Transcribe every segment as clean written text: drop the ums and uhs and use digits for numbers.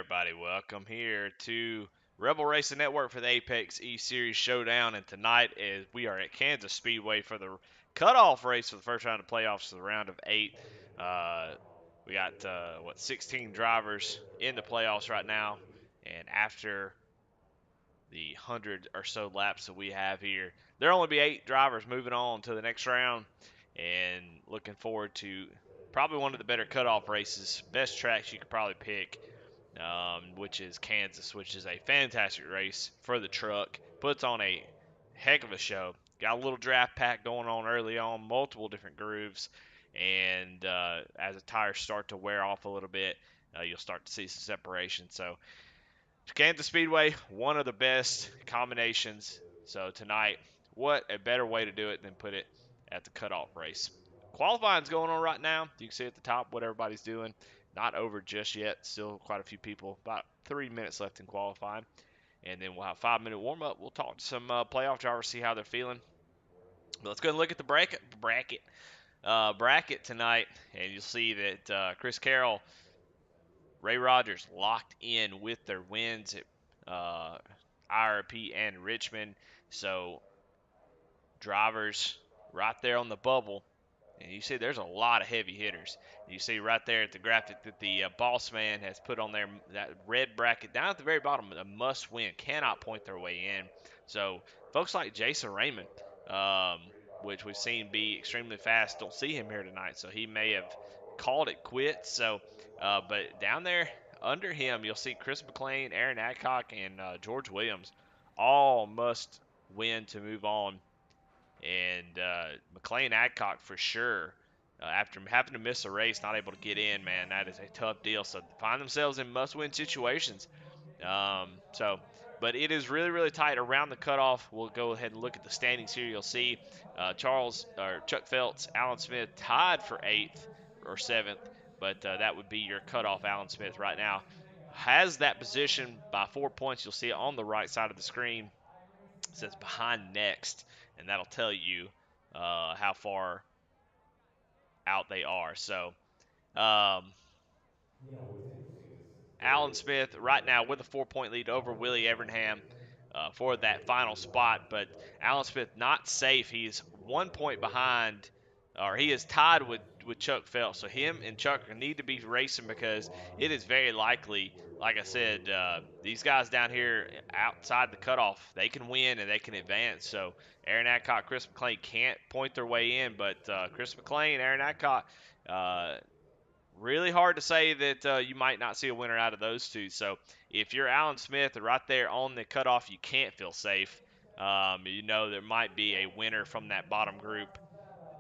everybody, welcome here to Rebel Racing Network for the Apex E-Series Showdown. And tonight is we are at Kansas Speedway for the cutoff race for the first round of playoffs, so the round of 8. Uh, we got 16 drivers in the playoffs right now, and after the 100 or so laps that we have here, there'll only be 8 drivers moving on to the next round, and looking forward to probably one of the better cutoff races, best tracks you could probably pick, which is Kansas, which is a fantastic race for the truck. Puts on a heck of a show. Got a little draft pack going on early on, multiple different grooves, and as the tires start to wear off a little bit, you'll start to see some separation. So Kansas Speedway, one of the best combinations. So tonight, what a better way to do it than put it at the cutoff race. Qualifying's going on right now. You can see at the top what everybody's doing. Not over just yet. Still quite a few people. About 3 minutes left in qualifying. And then we'll have a 5-minute warm up. We'll talk to some playoff drivers, see how they're feeling. But let's go and look at the bracket tonight. And you'll see that Chris Carroll, Ray Rogers locked in with their wins at IRP and Richmond. So drivers right there on the bubble. And you see there's a lot of heavy hitters. You see right there at the graphic that the boss man has put on there, that red bracket down at the very bottom, a must win, cannot point their way in. So folks like Jason Raymond, um, which we've seen be extremely fast, don't see him here tonight. So he may have called it quits. So, but down there under him, you'll see Chris McLean, Aaron Adcock, and George Williams all must win to move on, and McLean Adcock for sure. After having to miss a race, not able to get in, man, that is a tough deal. So find themselves in must-win situations. So, but it is really, really tight around the cutoff. We'll go ahead and look at the standings here. You'll see Chuck Phelps, Alan Smith tied for 8th or 7th, but that would be your cutoff. Alan Smith right now has that position by 4 points. You'll see it on the right side of the screen. It says behind next, and that'll tell you how far out they are. So, um, Alan Smith right now with a 4 point lead over Willie Evernham for that final spot. But Alan Smith not safe. He's 1 point behind, or he is tied with Chuck Phelps. So him and Chuck need to be racing because it is very likely, like I said, these guys down here outside the cutoff, they can win and they can advance. So Aaron Adcock, Chris McLean can't point their way in, but Chris McLean, Aaron Adcock, uh, really hard to say that you might not see a winner out of those two. So if you're Alan Smith right there on the cutoff, you can't feel safe. You know there might be a winner from that bottom group,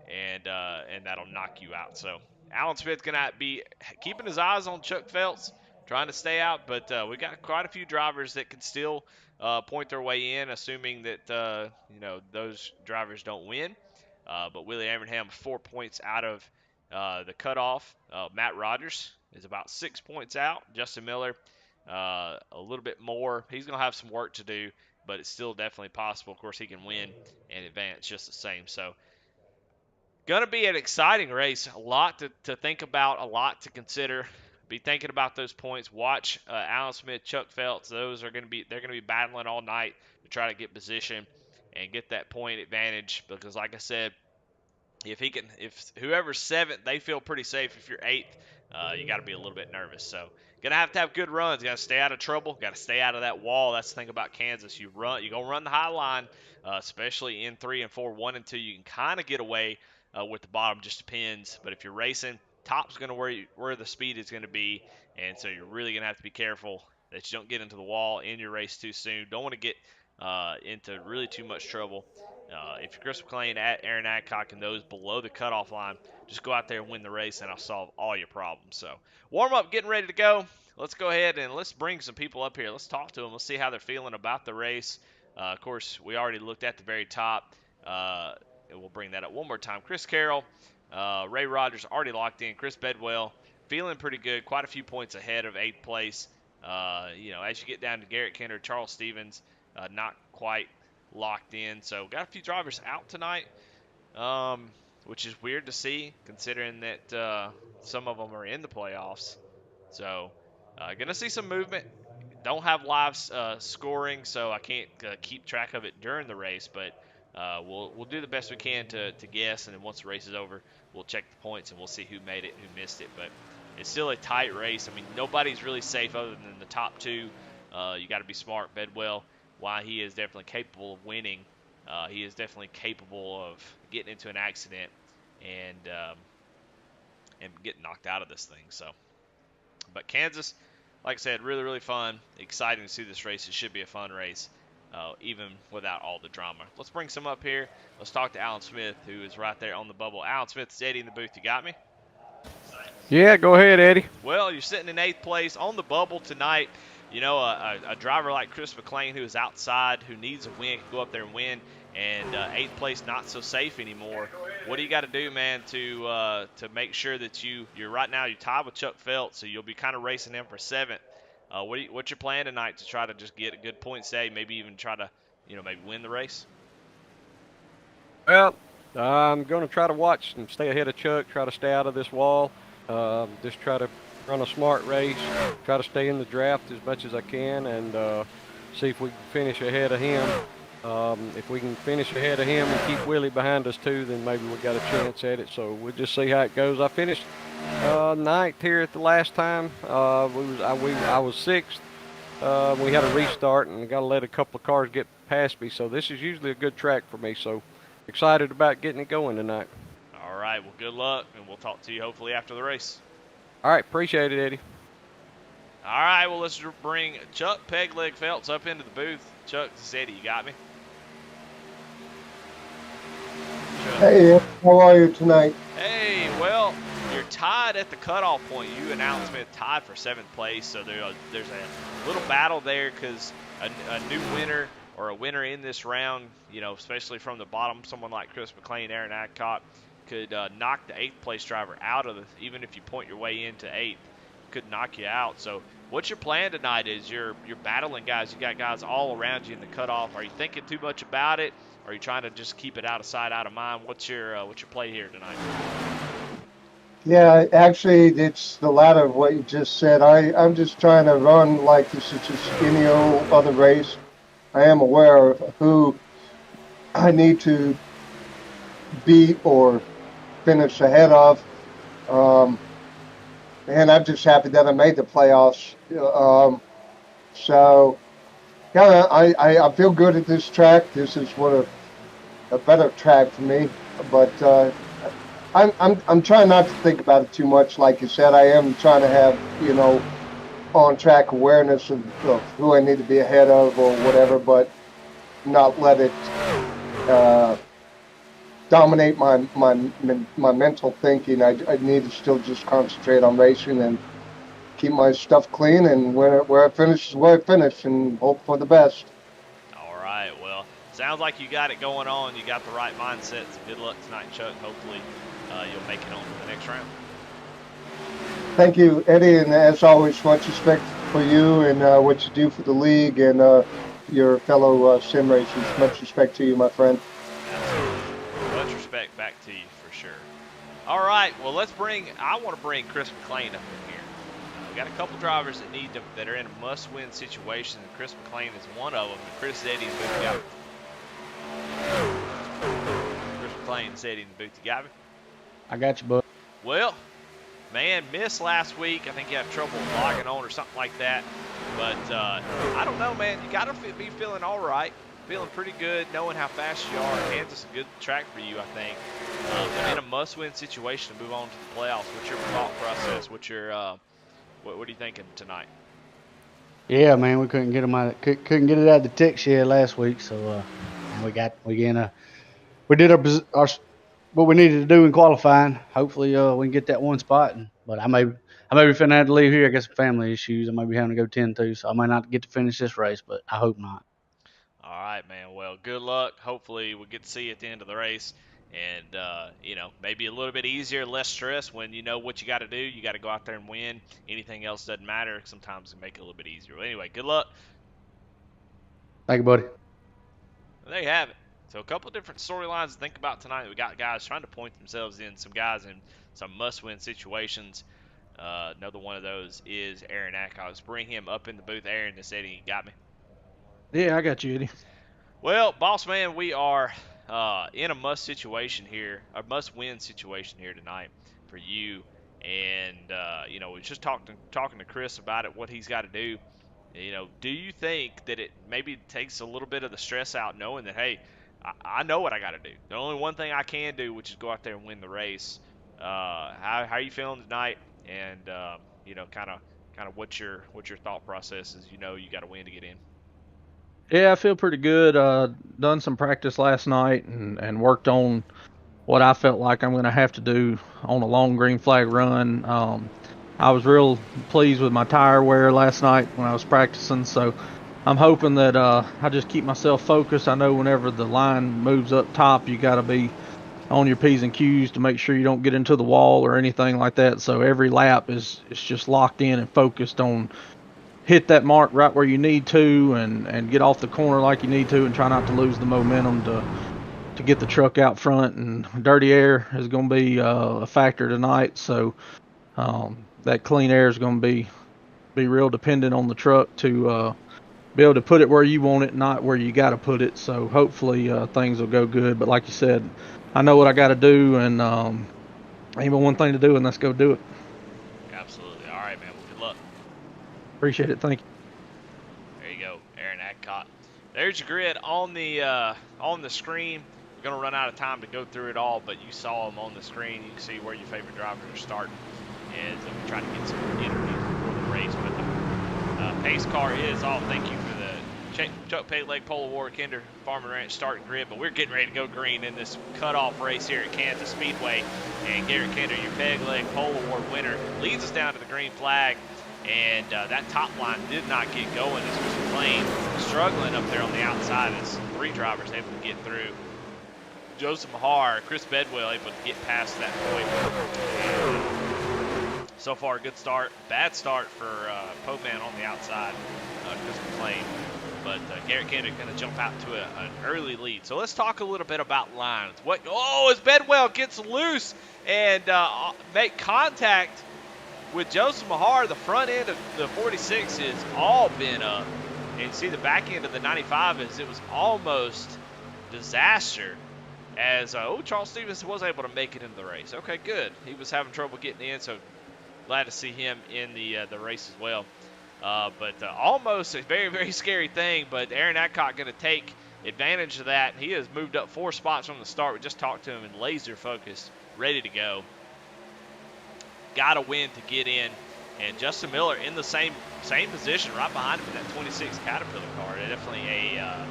and that'll knock you out. So Alan Smith gonna be keeping his eyes on Chuck Phelps, trying to stay out. But we got quite a few drivers that can still point their way in, assuming that those drivers don't win. But Willie Abraham 4 points out of the cutoff. Matt Rogers is about 6 points out. Justin Miller a little bit more. He's gonna have some work to do, but it's still definitely possible. Of course, he can win and advance just the same. So going to be an exciting race. A lot to think about, a lot to consider. Be thinking about those points. Watch Alan Smith, Chuck Phelps. They're going to be battling all night to try to get position and get that point advantage. Because, like I said, if whoever's 7th, they feel pretty safe. If you're 8th, you got to be a little bit nervous. So gonna have to have good runs. Got to stay out of trouble. Got to stay out of that wall. That's the thing about Kansas. You gonna run the high line, especially in 3 and 4, 1 and 2. You can kind of get away with the bottom. Just depends. But if you're racing, top's gonna where the speed is gonna be, and so you're really gonna have to be careful that you don't get into the wall in your race too soon. Don't want to get into really too much trouble. If you're Chris McLean, at Aaron Adcock, and those below the cutoff line, just go out there and win the race, and I'll solve all your problems. So, warm up, getting ready to go. Let's go ahead and let's bring some people up here. Let's talk to them. Let's see how they're feeling about the race. Of course, we already looked at the very top, and we'll bring that up one more time. Chris Carroll, Ray Rogers already locked in. Chris Bedwell feeling pretty good, quite a few points ahead of 8th place. As you get down to Garrett Kenner, Charles Stevens, not quite locked in. So got a few drivers out tonight, which is weird to see considering that some of them are in the playoffs. So Gonna see some movement. Don't have live scoring, so I can't keep track of it during the race. But we'll do the best we can to guess, and then once the race is over, we'll check the points and we'll see who made it and who missed it. But it's still a tight race. I mean, nobody's really safe other than the top two. You got to be smart. Bedwell, while he is definitely capable of winning, he is definitely capable of getting into an accident and getting knocked out of this thing. So. But Kansas, like I said, really, really fun. Exciting to see this race. It should be a fun race, even without all the drama. Let's bring some up here. Let's talk to Alan Smith, who is right there on the bubble. Alan Smith, is Eddie in the booth. You got me? Yeah, go ahead, Eddie. Well, you're sitting in eighth place on the bubble tonight. You know, a driver like Chris McLean, who is outside, who needs a win, can go up there and win. And eighth place, not so safe anymore. What do you got to do, man, to make sure that you're right now you're tied with Chuck Felt, so you'll be kind of racing him for seventh. What's your plan tonight to try to just get a good point say, maybe even try to maybe win the race? Well, I'm going to try to watch and stay ahead of Chuck, try to stay out of this wall, just try to run a smart race, try to stay in the draft as much as I can, and see if we can finish ahead of him. If we can finish ahead of him and keep Willie behind us too, then maybe we got a chance at it. So we'll just see how it goes. I finished ninth here at the last time. I was sixth. We had a restart and got to let a couple of cars get past me. So this is usually a good track for me. So excited about getting it going tonight. All right, well, good luck, and we'll talk to you hopefully after the race. All right, appreciate it, Eddie. All right, well, let's bring Chuck Pegleg Phelps up into the booth. Chuck, Eddie, you got me? Hey, how are you tonight? Hey, well, you're tied at the cutoff point. You and Alan Smith tied for seventh place, so there's a little battle there because a new winner or a winner in this round, especially from the bottom, someone like Chris McLean, Aaron Adcock, could knock the eighth place driver out of even if you point your way into eighth, could knock you out. So what's your plan tonight? Is you're battling guys? You got guys all around you in the cutoff. Are you thinking too much about it? Or are you trying to just keep it out of sight, out of mind? What's your play here tonight? Yeah, actually, it's the latter of what you just said. I'm just trying to run like this is just any old other race. I am aware of who I need to beat or finish ahead of. Um, and I'm just happy that I made the playoffs. So, yeah, I feel good at this track. This is a better track for me. But I'm trying not to think about it too much. Like you said, I am trying to have on track awareness of who I need to be ahead of or whatever, but not let it dominate my mental thinking. I need to still just concentrate on racing and keep my stuff clean. And where I finish is where I finish, and hope for the best. All right. Well, sounds like you got it going on. You got the right mindset. So good luck tonight, Chuck. Hopefully, you'll make it on to the next round. Thank you, Eddie, and as always, much respect for you and what you do for the league and your fellow sim racers. Much respect to you, my friend. Absolutely. Much respect back to you for sure. All right. Well, I want to bring Chris McLean up in here. We got a couple drivers that are in a must-win situation, and Chris McLean is one of them. And Chris Eddie in the booth. Got Chris McLean is Eddie in the booth. You got me? I got you, bud. Well, man, missed last week. I think he had trouble logging on or something like that. But I don't know, man. You got to be feeling all right, feeling pretty good, knowing how fast you are. Kansas is a good track for you, I think. But in a must-win situation to move on to the playoffs, what's your thought process? What are you thinking tonight? Yeah, man, we couldn't get them out. Couldn't get it out of the tech shed last week, so we did our what we needed to do in qualifying. Hopefully, we can get that one spot. But I may be finna have to leave here. I got some family issues. I may be having to go tend to, so I might not get to finish this race. But I hope not. All right, man. Well, good luck. Hopefully, we'll get to see you at the end of the race. And, maybe a little bit easier, less stress when you know what you got to do. You got to go out there and win. Anything else doesn't matter. Sometimes it make it a little bit easier. But anyway, good luck. Thank you, buddy. There you have it. So a couple different storylines to think about tonight. We got guys trying to point themselves in, some guys in some must-win situations. Another one of those is Aaron Adcock. Let's bring him up in the booth. Aaron, this Eddie, you got me? Yeah, I got you, Eddie. Well, boss man, we are in a must situation here, a must-win situation here tonight for you. And we just talking to Chris about it, what he's got to do. Do you think that it maybe takes a little bit of the stress out, knowing that, hey, I know what I got to do. The only one thing I can do, which is go out there and win the race. How are you feeling tonight? And kind of what your thought process is. You got to win to get in. Yeah, I feel pretty good. Done some practice last night and worked on what I felt like I'm going to have to do on a long green flag run. I was real pleased with my tire wear last night when I was practicing, so I'm hoping that I just keep myself focused. I know whenever the line moves up top, you got to be on your P's and Q's to make sure you don't get into the wall or anything like that. So every lap is just locked in and focused on hit that mark right where you need to and get off the corner like you need to and try not to lose the momentum to get the truck out front. And dirty air is going to be a factor tonight, so that clean air is going to be real dependent on the truck to be able to put it where you want it, not where you got to put it. So hopefully things will go good. But like you said, I know what I got to do, and ain't but one thing to do, and let's go do it. Absolutely. All right, man. Well, good luck. Appreciate it. Thank you. There you go, Aaron Adcock. There's your grid on the screen. We're gonna run out of time to go through it all, but you saw them on the screen. You can see where your favorite drivers are starting, and we try to get some interviews before the race. But the pace car is off. Thank you for the Chuck Pay Leg Pole Award Kinder Farm and Ranch starting grid. But we're getting ready to go green in this cutoff race here at Kansas Speedway. And Garrett Kinder, your Peg Leg Pole Award winner, leads us down to the green flag. And that top line did not get going as Chris McLean struggling up there on the outside as three drivers able to get through. Joseph Mahar, Chris Bedwell able to get past that point. And so far, a good start. Bad start for Poman on the outside, Chris McLean. But Garrett Kinder going to jump out to an early lead. So let's talk a little bit about lines. As Bedwell gets loose and make contact with Joseph Mahar, the front end of the 46 has all been up. And see the back end of the 95 it was almost disaster as Charles Stevens was able to make it into the race. Okay, good. He was having trouble getting in, so glad to see him in the race as well. But almost a very, very scary thing, but Aaron Adcock going to take advantage of that. He has moved up 4 spots from the start. We just talked to him in laser focus, ready to go. Got to win to get in, and Justin Miller in the same position right behind him in that 26 Caterpillar car. Definitely a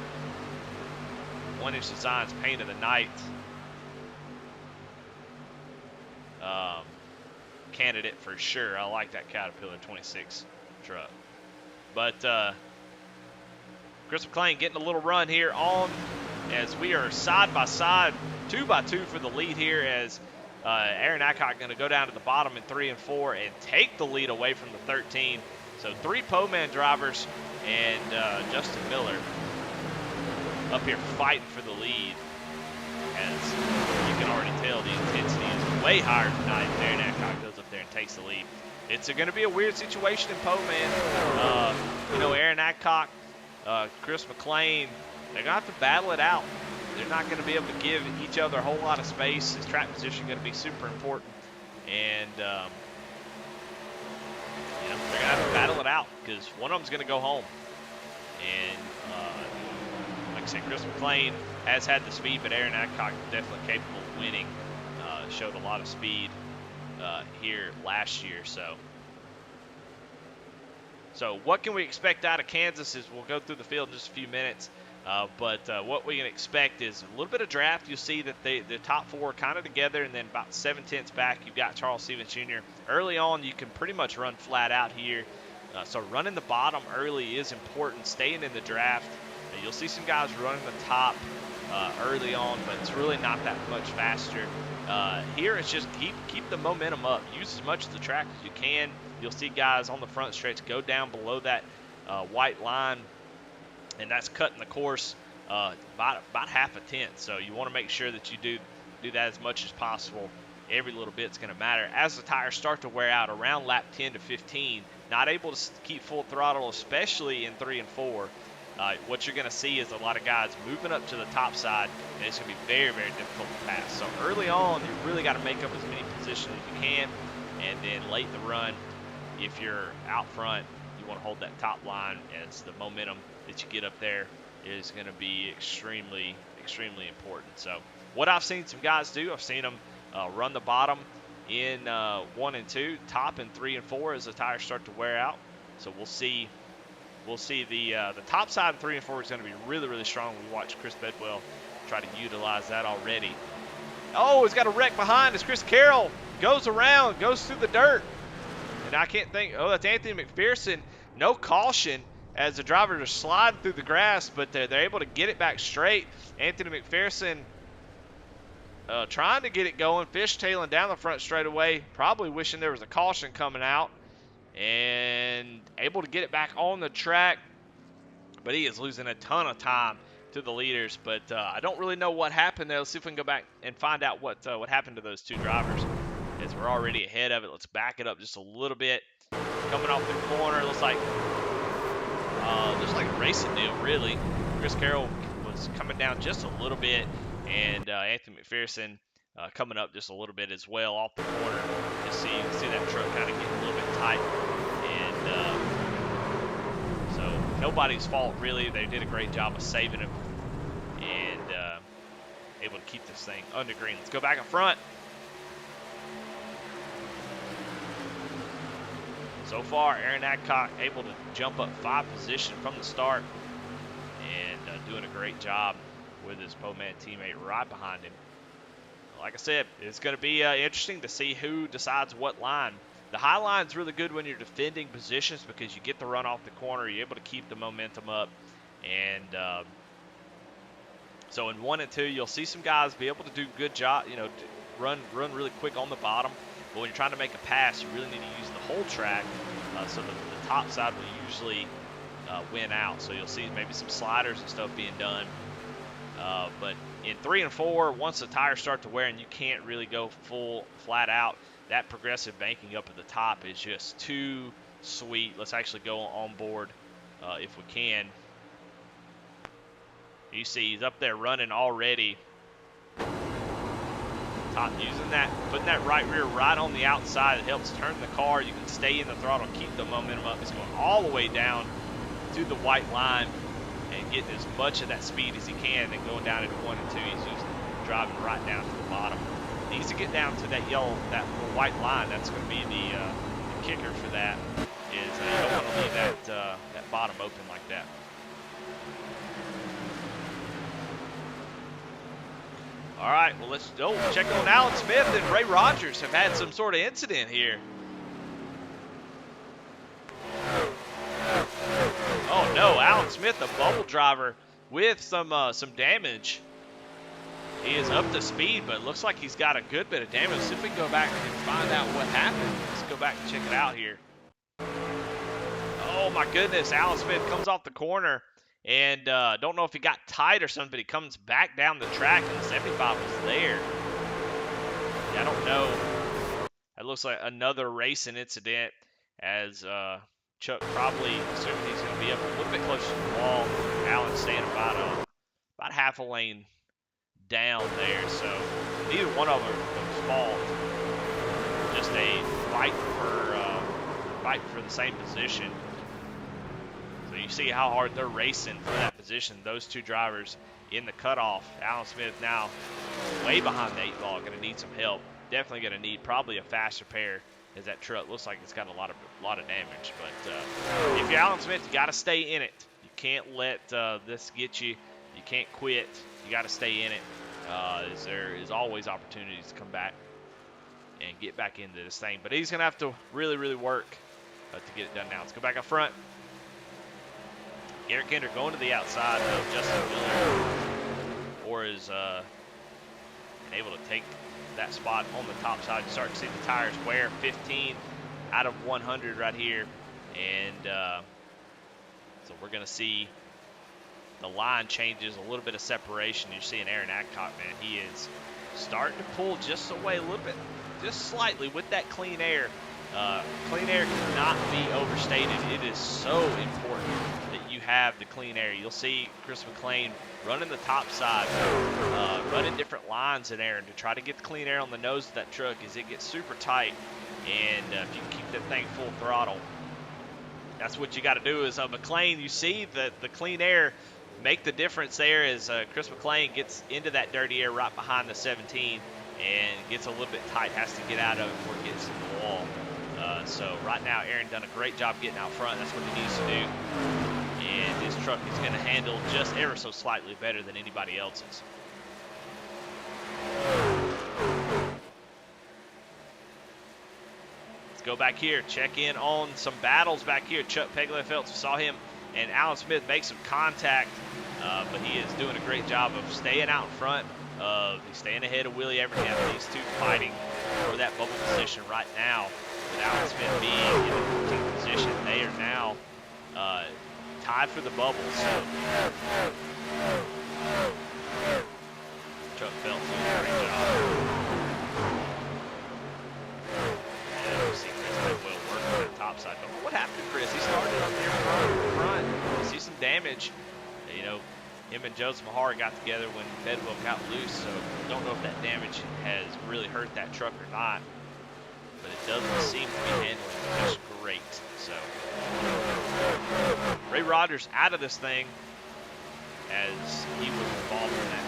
1-inch Designs paint of the night candidate for sure. I like that Caterpillar 26 truck. But Chris McLean getting a little run here on as we are side by side, 2 by 2 for the lead here as Aaron Adcock going to go down to the bottom in 3 and 4 and take the lead away from the 13. So 3 Poman drivers and Justin Miller up here fighting for the lead. As you can already tell, the intensity is way higher tonight. Aaron Adcock goes up there and takes the lead. It's going to be a weird situation in Poman. Aaron Adcock, Chris McLean, they're going to have to battle it out. They're not going to be able to give each other a whole lot of space. This track position is going to be super important. And, they're going to have to battle it out because one of them's going to go home. And, like I said, Chris McLean has had the speed, but Aaron Adcock is definitely capable of winning. Showed a lot of speed here last year. So what can we expect out of Kansas is we'll go through the field in just a few minutes. But what we can expect is a little bit of draft. You'll see that the top 4 are kind of together, and then about 7/10 back, you've got Charles Stevens Jr. Early on, you can pretty much run flat out here. So running the bottom early is important, staying in the draft. You'll see some guys running the top early on, but it's really not that much faster. Here, it's just keep the momentum up. Use as much of the track as you can. You'll see guys on the front stretch go down below that white line, and that's cutting the course about half a tenth. So you want to make sure that you do that as much as possible every little bit's going to matter. As the tires start to wear out around lap 10 to 15, not able to keep full throttle, especially in 3 and 4, what you're going to see is a lot of guys moving up to the top side, and it's going to be very, very difficult to pass. So early on, you really got to make up as many positions as you can, and then late in the run, if you're out front, you want to hold that top line, as the momentum that you get up there is going to be extremely, extremely important. So what I've seen some guys do, I've seen them run the bottom in 1 and 2, top in 3 and 4 as the tires start to wear out. So we'll see. We'll see the top side in 3 and 4 is going to be really, really strong. We watched Chris Bedwell try to utilize that already. Oh, he's got a wreck behind us. Chris Carroll goes around, goes through the dirt. And I can't think. Oh, that's Anthony McPherson. No caution as the drivers are sliding through the grass, but they're able to get it back straight. Anthony McPherson trying to get it going, fishtailing down the front straightaway, probably wishing there was a caution coming out, and able to get it back on the track. But he is losing a ton of time to the leaders. But I don't really know what happened there. Let's see if we can go back and find out what happened to those two drivers, as we're already ahead of it. Let's back it up just a little bit. Coming off the corner, looks like a racing deal, really. Chris Carroll was coming down just a little bit, and Anthony McPherson coming up just a little bit as well off the corner. You see that truck kind of getting a little bit tight, and so nobody's fault, really. They did a great job of saving him and able to keep this thing under green. Let's go back in front. So far, Aaron Adcock able to jump up 5 positions from the start, and doing a great job with his Bowman teammate right behind him. Like I said, it's going to be interesting to see who decides what line. The high line is really good when you're defending positions because you get the run off the corner, you're able to keep the momentum up, and so in 1 and 2, you'll see some guys be able to do good job, run really quick on the bottom. But when you're trying to make a pass, you really need to use the whole track, so the top side will usually win out. So you'll see maybe some sliders and stuff being done. But in 3 and 4, once the tires start to wear and you can't really go full flat out, that progressive banking up at the top is just too sweet. Let's actually go on board if we can. You see he's up there running already. Top using that, putting that right rear right on the outside. It helps turn the car. You can stay in the throttle, keep the momentum up. He's going all the way down to the white line and getting as much of that speed as he can. And then going down into 1 and 2, he's driving right down to the bottom. He needs to get down to that that white line. That's going to be the kicker for that. Is you don't want to leave that bottom open like that. All right, well, let's check on Alan Smith and Ray Rogers have had some sort of incident here. Oh no, Alan Smith, a bubble driver with some damage. He is up to speed, but it looks like he's got a good bit of damage. See if we can go back and find out what happened. Let's go back and check it out here. Oh my goodness, Alan Smith comes off the corner. And don't know if he got tight or something, but he comes back down the track, and the 75 was there. Yeah, I don't know. It looks like another racing incident, as Chuck probably assuming he's going to be up a little bit closer to the wall. Allen staying about half a lane down there, so neither one of them was fault. Just a fight for the same position. So you see how hard they're racing for that position. Those two drivers in the cutoff. Alan Smith now way behind the 8 ball, going to need some help. Definitely going to need probably a faster pair, as that truck looks like it's got a lot of damage. But if you're Alan Smith, you got to stay in it. You can't let this get you. You can't quit. You got to stay in it. There is always opportunities to come back and get back into this thing. But he's going to have to really, really work to get it done now. Let's go back up front. Garrett Kinder going to the outside of Justin Miller, or is able to take that spot on the top side. You start to see the tires wear. 15 out of 100 right here, and so we're going to see the line changes, a little bit of separation. You're seeing Aaron Adcock, man, he is starting to pull just away a little bit, just slightly with that clean air. Clean air cannot be overstated. It is so important that you have the clean air. You'll see Chris McLean running the top side, running different lines in there to try to get the clean air on the nose of that truck as it gets super tight. And if you can keep that thing full throttle, that's what you got to do. Is McLean, you see the clean air make the difference there as Chris McLean gets into that dirty air right behind the 17 and gets a little bit tight, has to get out of it before it gets to the wall. So right now, Aaron done a great job getting out front. That's what he needs to do. And his truck is going to handle just ever so slightly better than anybody else's. Let's go back here, check in on some battles back here. Chuck Pegler-Phelps, we saw him and Alan Smith make some contact, but he is doing a great job of staying out in front. He's staying ahead of Willie Everingham. These two fighting for that bubble position right now. With Alan Smith being in the 14th position, they are now tied for the bubble. So Chuck Phelps doing a great job. You see Chris Bedwell working on the top side. Don't know what happened to Chris. He started up there front. You see some damage. You know, him and Joseph Mahar got together when Bedwell got loose, so don't know if that damage has really hurt that truck or not. But it doesn't seem to be handling just great. So Ray Rogers out of this thing as he was involved in that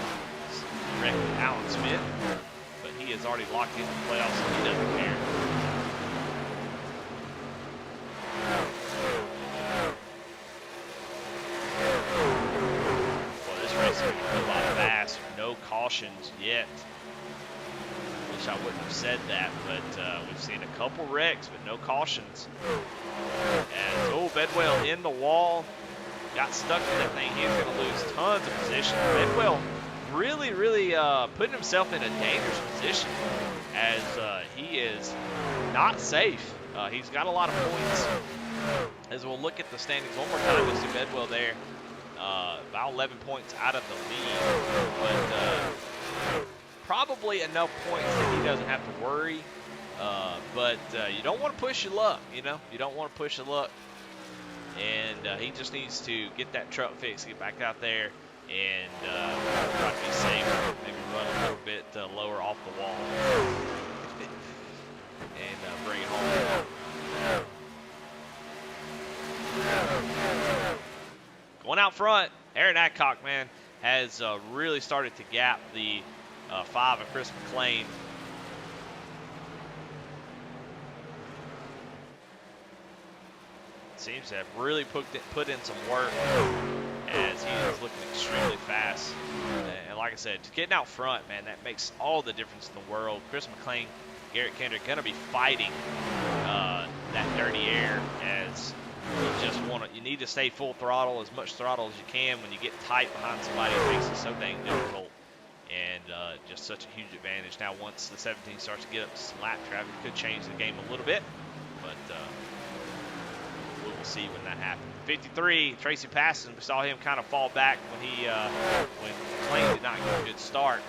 wreck with Alan Smith, but he is already locked into the playoffs and he doesn't care. Well, this race is going to go by fast. No cautions yet. Wish I wouldn't have said that, but we've seen a couple wrecks, but no cautions. As Bedwell in the wall, got stuck with that thing. He's going to lose tons of position. Bedwell really putting himself in a dangerous position as he is not safe. He's got a lot of points. As we'll look at the standings one more time, you'll see Bedwell there, about 11 points out of the lead, but probably enough points that he doesn't have to worry. But you don't want to push your luck, you know. You don't want to push your luck, and he just needs to get that truck fixed, get back out there, and try to be safe. Maybe run a little bit lower off the wall, and bring it home. Going out front, Aaron Adcock, man, has really started to gap the 5 of Chris McLean. Seems to have really put in some work as he is looking extremely fast. And like I said, getting out front, man, that makes all the difference in the world. Chris McLean, Garrett Kendrick going to be fighting that dirty air as you need to stay full throttle, as much throttle as you can. When you get tight behind somebody, it makes it so dang difficult. And just such a huge advantage. Now, once the 17 starts to get up to some lap traffic, it could change the game a little bit, but we will see when that happens. 53, Tracy Passon, we saw him kind of fall back when when McLean did not get a good start.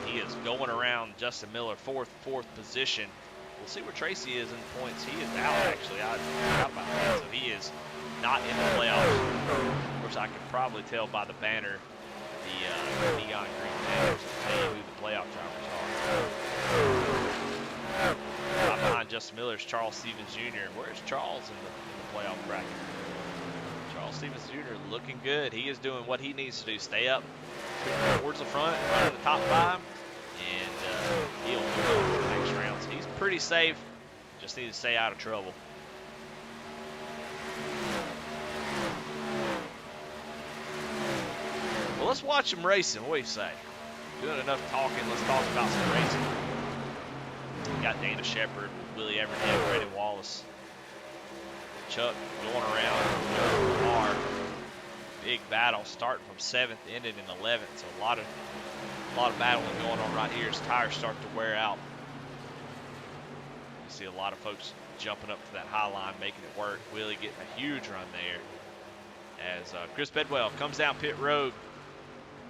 He is going around Justin Miller, fourth position. We'll see where Tracy is in points. He is out, actually. I forgot about that. So he is not in the playoffs. Of course, I can probably tell by the banner, the neon green banners, to tell you who the playoff drivers are. Right behind Justin Miller is Charles Stevens Jr. Where's Charles in the playoff bracket? Charles Stevens Jr. looking good. He is doing what he needs to do. Stay up towards the front, running the top 5, and he'll move to the next round. So he's pretty safe. Just need to stay out of trouble. Well, let's watch some racing. What do you say? Doing enough talking. Let's talk about some racing. We got Dana Shepard, Willie Everingham, Brandon Wallace, Chuck going around Lamar. Big battle starting from 7th, ended in 11th. So a lot of battling going on right here as tires start to wear out. You see a lot of folks jumping up to that high line, making it work. Willie getting a huge run there. as Chris Bedwell comes down pit road,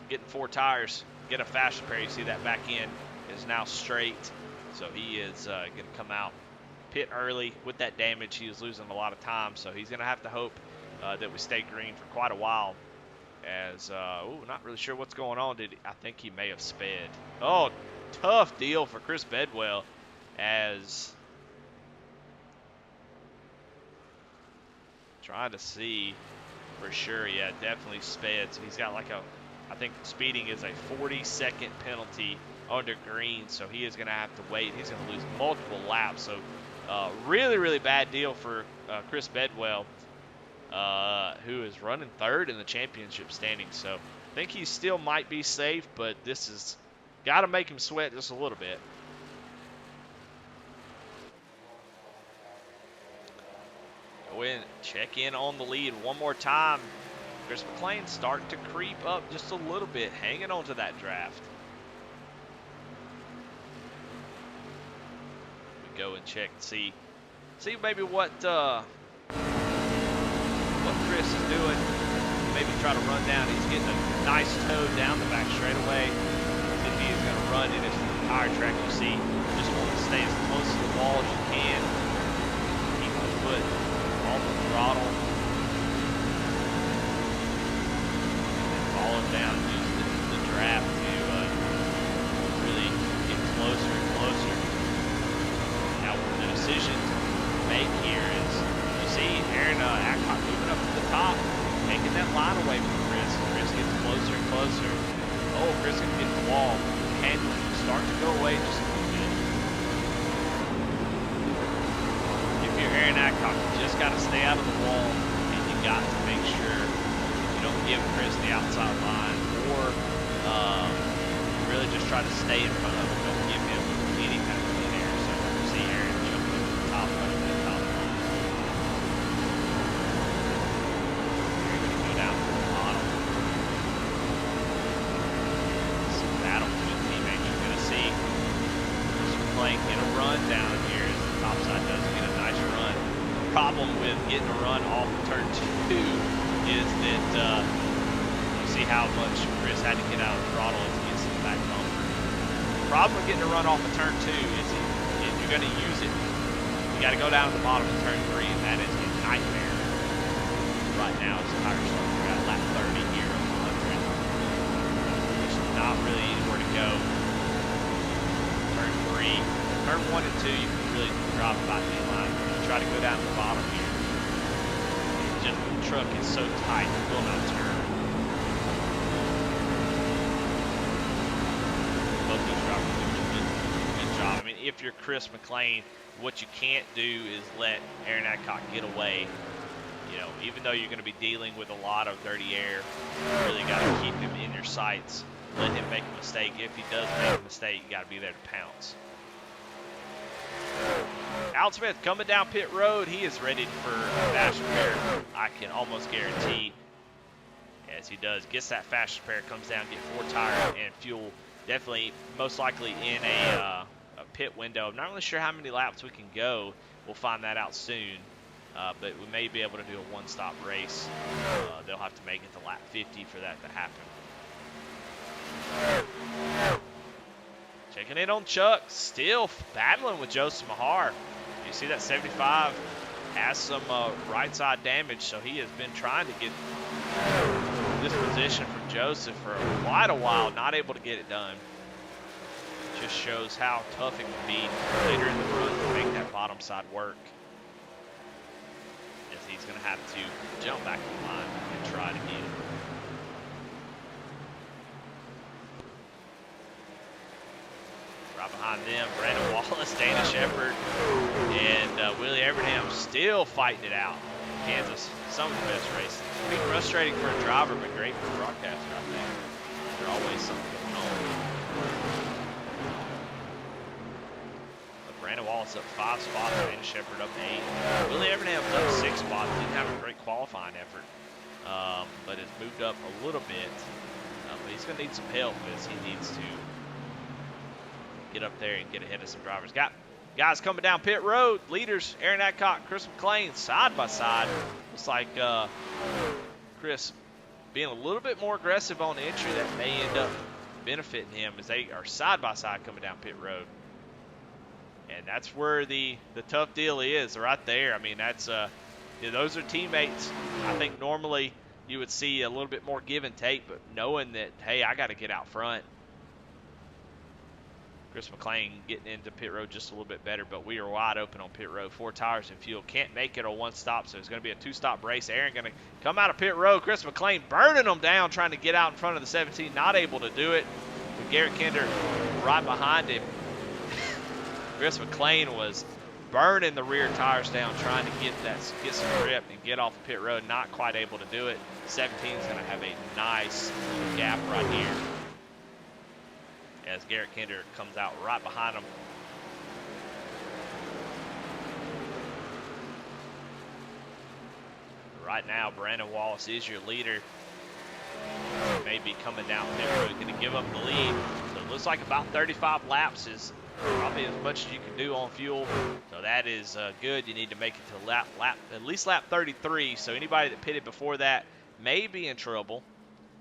getting 4 tires, get a fast repair. You see that back end is now straight, so he is going to come out pit early. With that damage, he was losing a lot of time, so he's going to have to hope that we stay green for quite a while. As not really sure what's going on. I think he may have sped. Oh, tough deal for Chris Bedwell, as trying to see for sure. Yeah, definitely sped. So he's got like I think speeding is a 40-second penalty under green, so he is going to have to wait. He's going to lose multiple laps. So really, really bad deal for Chris Bedwell, who is running 3rd in the championship standings. So I think he still might be safe, but this has got to make him sweat just a little bit. Go in, check in on the lead one more time. Chris McLean starting to creep up just a little bit, hanging on to that draft. We go and check and see maybe what Chris is doing. Maybe try to run down. He's getting a nice toe down the back straightaway. If he is going to run in his tire track, you see, just want to stay as close to the wall as you can. Keep the foot off the throttle. Follow down, use the draft to really get closer and closer. Now the decision to make here is, you see Aaron Adcock moving up to the top, taking that line away from Chris. Chris gets closer and closer. Oh, Chris can get the wall. Handling starting to go away just a little bit. If you're Aaron Adcock, you just got to stay out of the wall, and you got to make sure don't give Chris the outside line, or really just try to stay in front of him. Don't give him any kind of clean air. So you see Aaron jump over the top, running that top line. You're going to go down to the bottom. Some battle between teammates. You're going to see Chris McLean get a run down here as the top side does get a nice run. The problem with getting a run off of turn 2 is that you see how much Chris had to get out of the throttle as he gets to the back bumper. The problem with getting a run off of turn 2 is if you're going to use it, you got to go down to the bottom of turn 3, and that is a nightmare. Right now, his tire starts at lap 30 here on 100. There's not really anywhere to go. Turn 3, turn 1 and 2, you can really drop about the line. You try to go down to the bottom here. The truck is so tight, it will not turn. Both these drivers do a good job. I mean, if you're Chris McLean, what you can't do is let Aaron Adcock get away. You know, even though you're going to be dealing with a lot of dirty air, you really got to keep him in your sights. Let him make a mistake. If he does make a mistake, you got to be there to pounce. Al Smith coming down pit road. He is ready for a fast repair, I can almost guarantee. As he does, gets that fast repair, comes down, get 4 tires and fuel. Definitely, most likely in a pit window. I'm not really sure how many laps we can go. We'll find that out soon. But we may be able to do a one-stop race. They'll have to make it to lap 50 for that to happen. Checking in on Chuck, still battling with Joseph Mahar. You see that 75 has some right side damage, so he has been trying to get this position from Joseph for quite a while, not able to get it done. Just shows how tough it can be later in the run to make that bottom side work. As he's going to have to jump back in the line and try it again. Right behind them, Brandon Wallace, Dana Shepard, and Willie Evernham still fighting it out. Kansas, some of the best racing. It'd be frustrating for a driver, but great for a broadcaster, I think. There's always something going on. But Brandon Wallace up 5 spots, Dana Shepard up 8. Willie Evernham's up 6 spots. Didn't have a great qualifying effort, but has moved up a little bit. But he's going to need some help as he needs to get up there and get ahead of some drivers. Got guys coming down pit road. Leaders, Aaron Adcock, Chris McLean, side by side. Looks like Chris being a little bit more aggressive on entry, that may end up benefiting him as they are side by side coming down pit road. And that's where the tough deal is, right there. I mean, that's those are teammates. I think normally you would see a little bit more give and take, but knowing that, hey, I got to get out front. Chris McLean getting into pit road just a little bit better, but we are wide open on pit road. 4 tires and fuel. Can't make it a one stop, so it's going to be a 2-stop race. Aaron going to come out of pit road. Chris McLean burning them down, trying to get out in front of the 17. Not able to do it. With Garrett Kinder right behind him. Chris McLean was burning the rear tires down, trying to get some grip and get off the pit road. Not quite able to do it. 17 is going to have a nice gap right here as Garrett Kinder comes out right behind him. Right now, Brandon Wallace is your leader. Maybe coming down pit road, going to give up the lead. So it looks like about 35 laps is probably as much as you can do on fuel. So that is good. You need to make it to at least lap 33. So anybody that pitted before that may be in trouble.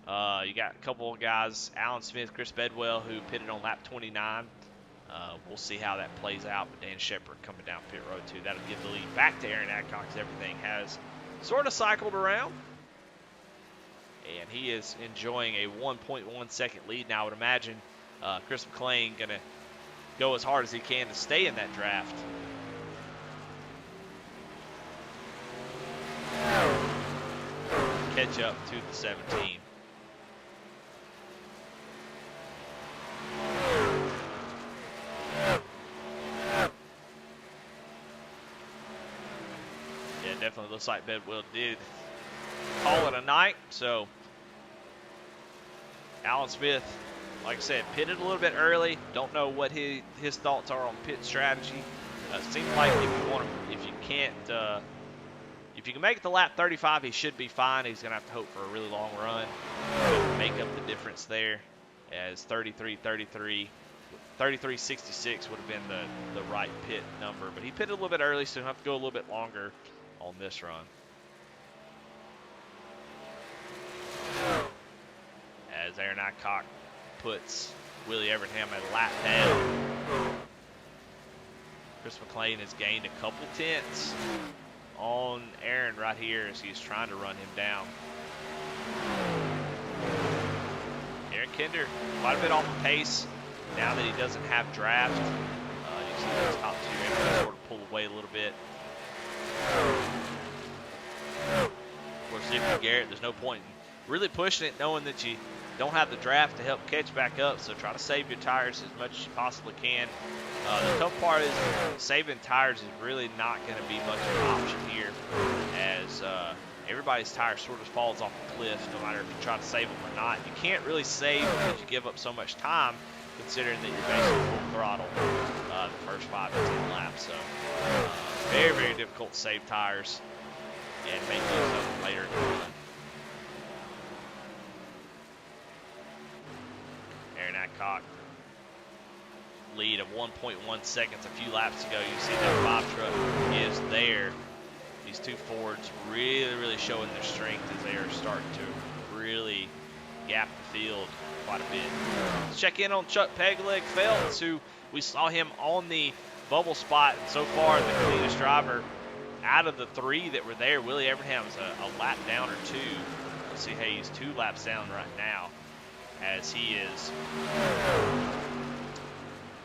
You got a couple of guys, Alan Smith, Chris Bedwell, who pitted on lap 29. We'll see how that plays out. But Dan Shepard coming down pit road too. That'll give the lead back to Aaron Adcock. Everything has sort of cycled around. And he is enjoying a 1.1 second lead now. I would imagine Chris McLean going to go as hard as he can to stay in that draft. Catch up to the 17. Yeah, definitely looks like Bedwell did call it a night. So Alan Smith, like I said, pitted a little bit early. Don't know what his thoughts are on pit strategy. Seems like if you can make it to lap 35, he should be fine. He's gonna have to hope for a really long run to make up the difference there. As 33.66 would have been the right pit number, but he pitted a little bit early, so he'll have to go a little bit longer on this run. As Aaron Adcock puts Willie Evernham a lap down. Chris McLean has gained a couple tenths on Aaron right here as he's trying to run him down. Aaron Kinder quite a bit off the pace now that he doesn't have draft. You see those top two Aaron sort of pull away a little bit. Of course, if you're Garrett, there's no point in really pushing it knowing that you don't have the draft to help catch back up, so try to save your tires as much as you possibly can. The tough part is saving tires is really not going to be much of an option here, as everybody's tire sort of falls off the cliff no matter if you try to save them or not. You can't really save because you give up so much time, considering that you're basically full throttle the first 5 to 10 laps. So very, very difficult to save tires and make use of them later in the run. Aaron Adcock, lead of 1.1 seconds a few laps ago. You see that 5 truck is there. These two Fords really, really showing their strength as they are starting to really gap the field quite a bit. Let's check in on Chuck Pegleg Phelps, who we saw him on the bubble spot. And so far, the cleanest driver out of the 3 that were there. Willie Evernham's a lap down or 2. Let's see, hey, he's 2 laps down right now, as he is.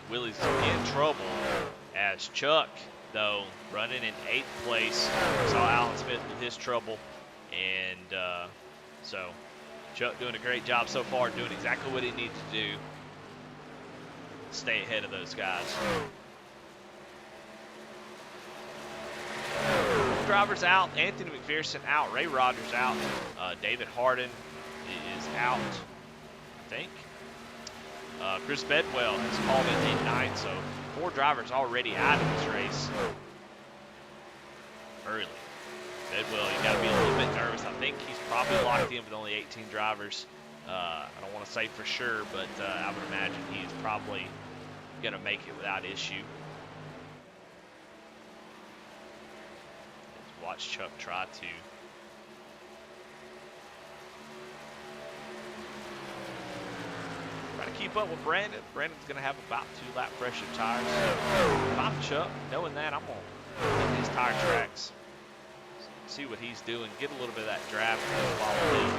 Willie's in trouble, as Chuck, though, running in 8th place. Saw Alan Smith with his trouble, and so Chuck doing a great job so far, doing exactly what he needs to do. Stay ahead of those guys. Drivers out. Anthony McPherson out. Ray Rogers out. David Harden is out, I think. Chris Bedwell has called it a night, so 4 drivers already out of this race early. Bedwell, you got to be a little bit nervous. I think he's probably locked in with only 18 drivers. I don't want to say for sure, but I would imagine he's probably going to make it without issue. Let's watch Chuck try to keep up with Brandon. Brandon's going to have about 2 lap pressure tires. So if I'm Chuck, knowing that, I'm going to look at his tire tracks, see what he's doing, get a little bit of that draft while we lead.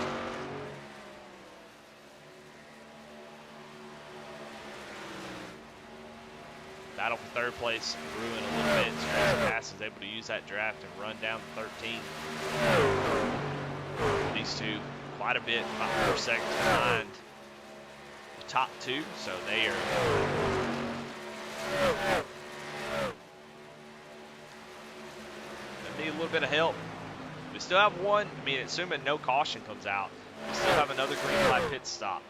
Battle for third place, brewing a little bit. Tracy Pass is able to use that draft and run down to 13. These two quite a bit, about 4 seconds behind the top 2, so they are they need a little bit of help. We still have one. I mean, assuming no caution comes out, we still have another green flag pit stop.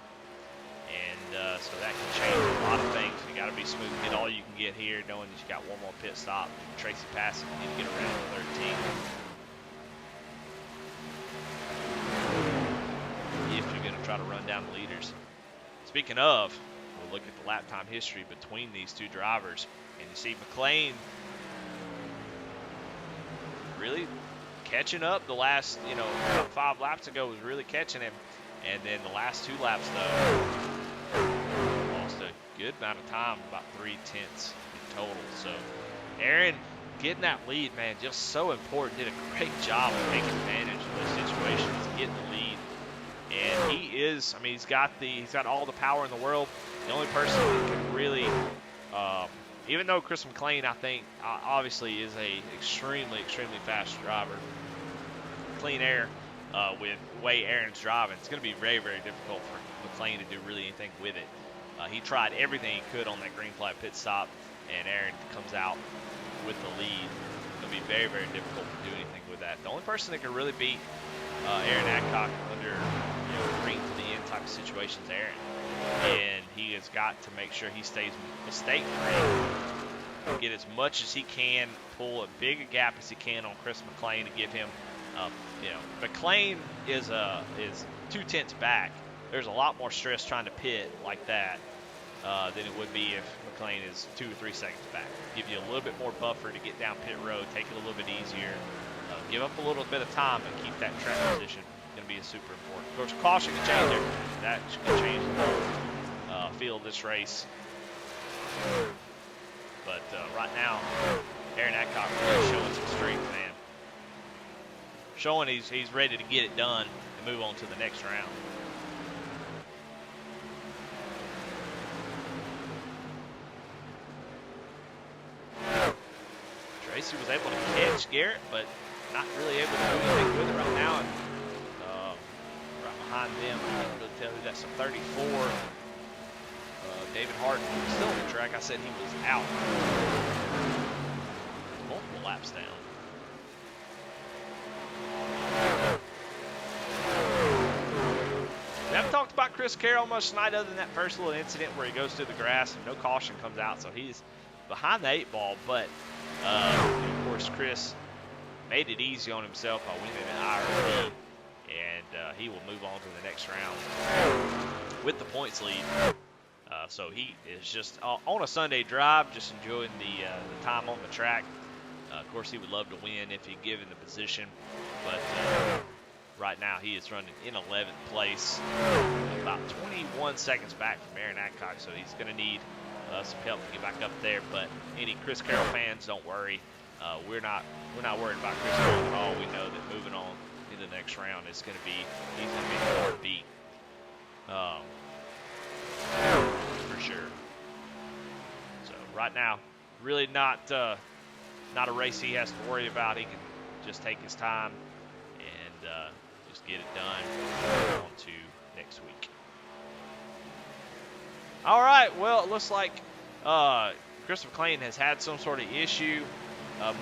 And so that can change a lot of things. You got to be smooth, get all you can get here, knowing that you got one more pit stop. Tracy Passing, you need to get around to 13. If you're going to try to run down the leaders. Speaking of, we'll look at the lap time history between these two drivers, and you see McLean really catching up. The last, about 5 laps ago was really catching him, and then the last 2 laps though lost a good amount of time, about 3/10 in total. So Aaron getting that lead, man, just so important. Did a great job of taking advantage of those situations, getting the lead. And he is, I mean, he's got all the power in the world. The only person that can really, even though Chris McLean, I think, obviously is a extremely, extremely fast driver, clean air with the way Aaron's driving, it's going to be very, very difficult for McLean to do really anything with it. He tried everything he could on that green flag pit stop, and Aaron comes out with the lead. It'll be very, very difficult to do anything with that. The only person that can really beat Aaron Adcock under green to the end type of situations, Aaron, and he has got to make sure he stays mistake free, get as much as he can, pull as big a gap as he can on Chris McLean to give him, McLean is 2/10 back. There's a lot more stress trying to pit like that than it would be if McLean is 2 or 3 seconds back. Give you a little bit more buffer to get down pit road, take it a little bit easier, give up a little bit of time and keep that track position. Going to be super important. Of course, caution can change everything. That can change the whole feel of this race. But right now, Aaron Adcock really showing some strength, man. Showing he's ready to get it done and move on to the next round. Tracy was able to catch Garrett, but not really able to do anything with it right now. And right behind them, I can't really tell you that's a 34. David Harden was still on the track. I said he was out. Multiple laps down. We haven't talked about Chris Carroll much tonight other than that first little incident where he goes through the grass and no caution comes out, so he's behind the 8 ball. But of course, Chris made it easy on himself by winning an IRP, and he will move on to the next round with the points lead. So he is just on a Sunday drive, just enjoying the time on the track. Of course, he would love to win if he given the position, but right now he is running in 11th place, about 21 seconds back from Aaron Adcock, so he's going to need some help to get back up there. But any Chris Carroll fans, don't worry. We're not worried about Chris Carroll at all. We know that moving on into the next round is going to be he's going to be hard to beat, for sure. So right now, really not a race he has to worry about. He can just take his time and just get it done. On to next week. All right. Well, it looks like Chris McLean has had some sort of issue.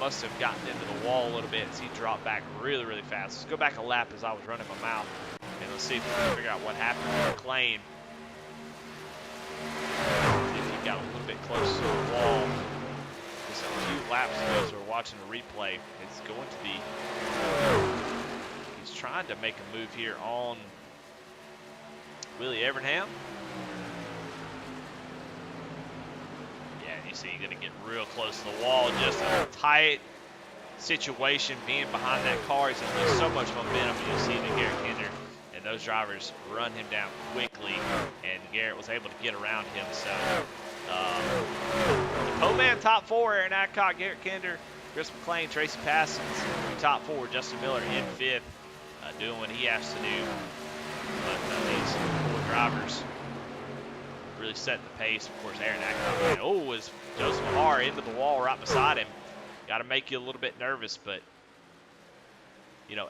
Must have gotten into the wall a little bit as he dropped back really, really fast. Let's go back a lap as I was running my mouth, and let's see if we can figure out what happened with McLean. If he got a little bit close to the wall. Just a few laps ago as we're watching the replay. It's going to be, he's trying to make a move here on Willie Evernham. You see, you're going to get real close to the wall. Just a tight situation being behind that car. He's going to lose so much momentum. You'll see the Garrett Kinder. And those drivers run him down quickly, and Garrett was able to get around him. So the co-man top 4, Aaron Adcock, Garrett Kinder, Chris McClain, Tracy Passons, top 4, Justin Miller in 5th, doing what he has to do. But these 4 drivers really setting the pace. Of course, Aaron Adcock, is Joseph Mahar into the wall right beside him. Got to make you a little bit nervous, but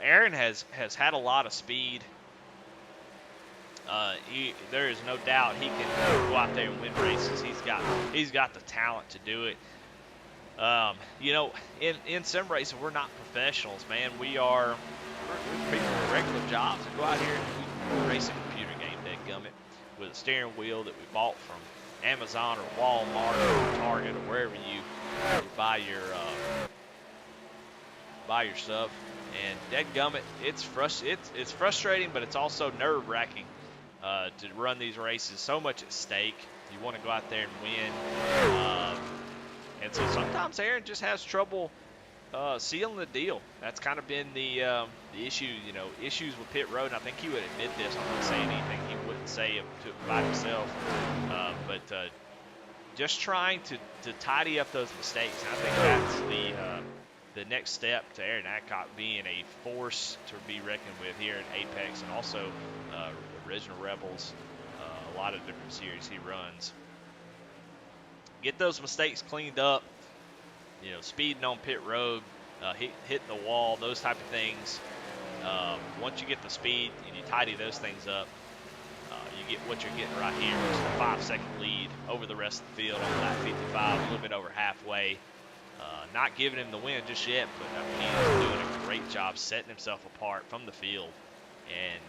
Aaron has had a lot of speed. There is no doubt he can go out there and win races. He's got the talent to do it. In sim racing, we're not professionals, man. We're people with regular jobs that go out here and we race a computer game, dadgummit, with a steering wheel that we bought from Amazon or Walmart or Target or wherever you buy your stuff. And dadgummit, it's frustrating, but it's also nerve-wracking to run these races. So much at stake. You want to go out there and win. And so sometimes Aaron just has trouble sealing the deal. That's kind of been the issue, issues with pit road. And I think he would admit this. I'm not saying anything he wouldn't say it by himself. But just trying to tidy up those mistakes. And I think that's the next step to Aaron Adcock being a force to be reckoned with here at Apex, and also Original Rebels, a lot of different series he runs. Get those mistakes cleaned up, speeding on pit road, hitting the wall, those type of things. Once you get the speed and you tidy those things up, you get what you're getting right here, which is a 5-second lead over the rest of the field on lap 55, a little bit over halfway. Not giving him the win just yet, but he's doing a great job setting himself apart from the field and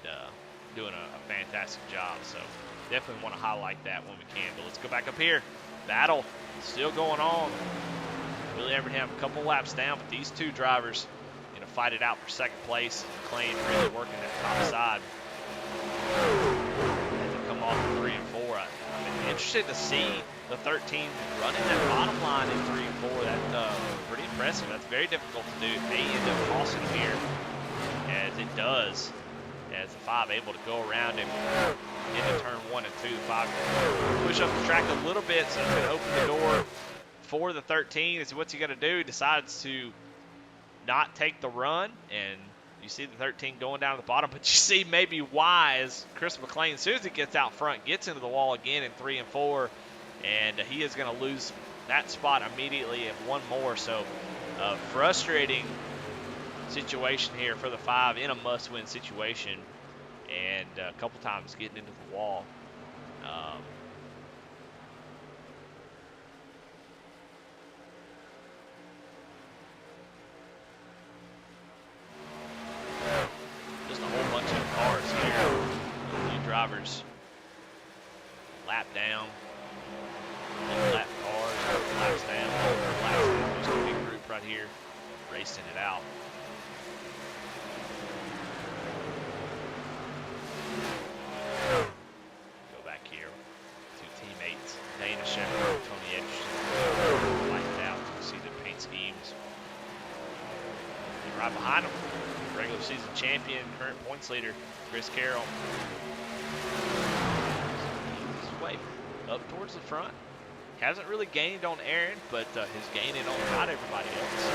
doing a fantastic job. So definitely want to highlight that when we can. But let's go back up here. Battle still going on. Willie Evernham a couple laps down, but these 2 drivers fight it out for second place. McClain really working that top side. And to come off of 3 and 4. I'm interested to see the 13 running that bottom line in 3 and 4. That's pretty impressive. That's very difficult to do. It may end up costing him here, as it does, as the 5 able to go around him into turn 1 and 2. The 5 push up the track a little bit, so it's going to open the door for the 13. Is what's he going to do? He decides to not take the run, and you see the 13 going down to the bottom, but you see maybe why, as Chris McClain, as soon as he gets out front, gets into the wall again in 3 and 4, and he is going to lose that spot immediately and one more. So frustrating situation here for the 5 in a must-win situation, and a couple times getting into the wall. Just a whole bunch of cars here. A few drivers lap down, lap cars, laps down, laps down. Just a big group right here racing it out. Go back here. 2 teammates, Dana Shepard, Tony Edgerton, wiped out. You see the paint schemes. And right behind them, regular season champion, current points leader, Chris Carroll. He's way up towards the front. Hasn't really gained on Aaron, but has gained on not everybody else.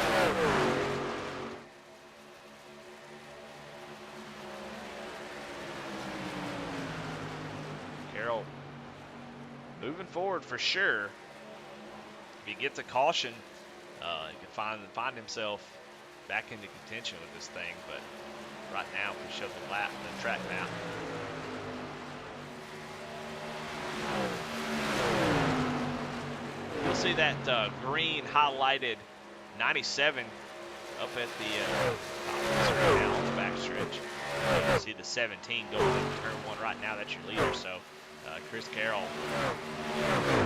Carroll moving forward for sure. If he gets a caution, he can find himself back into contention with this thing. But right now, if we show the track map, you'll see that green highlighted 97 up at the top of the screen now on the backstretch. You see the 17 going into turn 1 right now. That's your leader. So Chris Carroll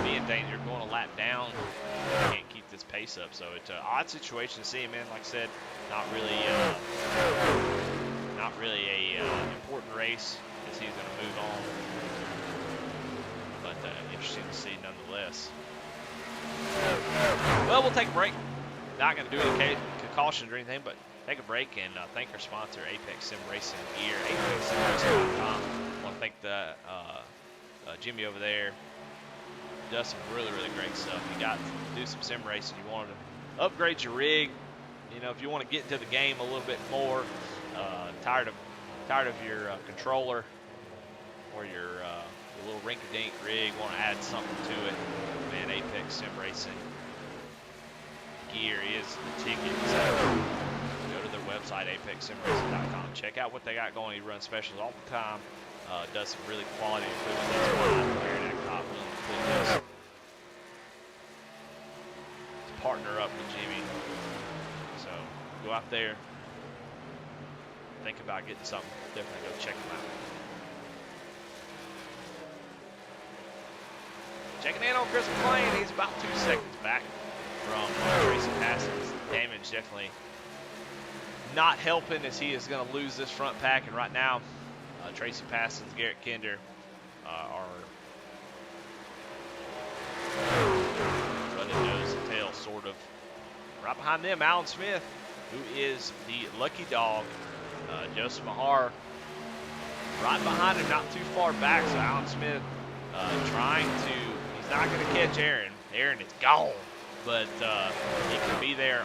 be in danger, going a lap down. Can't keep this pace up. So it's an odd situation to see him in. Like I said, not really a important race, as he's going to move on. But interesting to see nonetheless. Well, we'll take a break. Not going to do any cautions or anything, but take a break and thank our sponsor, Apex Sim Racing Gear, ApexSimRacing.com. I want to thank the Jimmy over there. Does some really, really great stuff. You got to do some sim racing. You want to upgrade your rig. You know, if you want to get into the game a little bit more, tired of your controller or your little rink-a-dink rig, want to add something to it, man, Apex Sim Racing Gear is the ticket. So go to their website, apexsimracing.com. Check out what they got going. He runs specials all the time. Does some really quality equipment. That's why I'm wearing that cop willing to put this. Let's partner up with Jimmy. So go out there. Think about getting something. Definitely go check them out. Checking in on Chris McClain. He's about 2 seconds back from Tracy Parsons. Damage definitely not helping as he is going to lose this front pack. And right now, Tracy Parsons, Garrett Kinder are running nose and tail, sort of. Right behind them, Alan Smith, who is the lucky dog. Joseph Mahar right behind him, not too far back. So Alan Smith trying to, he's not going to catch Aaron. Aaron is gone, but he can be there.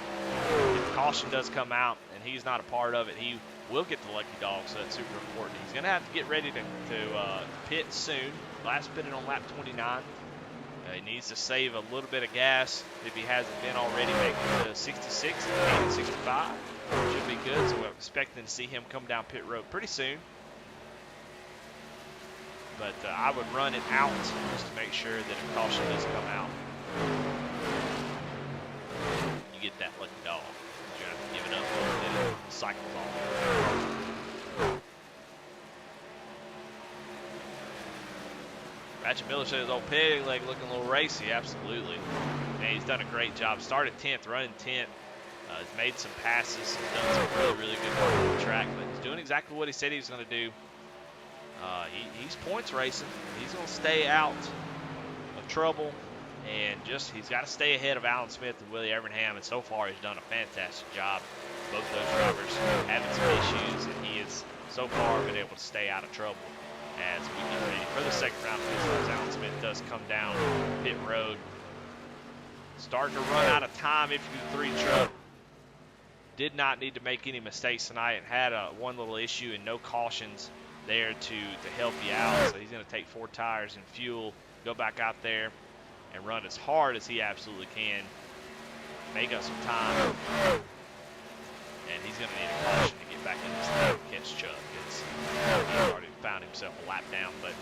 If the caution does come out and he's not a part of it, he will get the lucky dog, so that's super important. He's going to have to get ready to pit soon. Last pitting on lap 29. He needs to save a little bit of gas if he hasn't been already, making the 66 and 65. Should be good, so we're expecting to see him come down pit road pretty soon. But I would run it out just to make sure that if caution does come out, you get that lucky dog. You're going to have to give it up and then it cycles off. Ratchet Miller says, old pig leg looking a little racy. Absolutely. Man, he's done a great job. Started 10th, running 10th. He's made some passes. He's done some really, really good work on the track. But he's doing exactly what he said he was going to do. He's points racing. He's going to stay out of trouble. And just, he's got to stay ahead of Alan Smith and Willie Evernham. And so far, he's done a fantastic job. Both those drivers having some issues. And he has, so far, been able to stay out of trouble. As we get ready for the second round of pit, Alan Smith does come down pit road. Starting to run out of time if you 3 truck. Did not need to make any mistakes tonight and had one little issue and no cautions there to help you out. So he's going to take 4 tires and fuel, go back out there and run as hard as he absolutely can. Make up some time. And he's going to need a caution to get back in this thing and catch Chuck. He's already found himself a lap down, but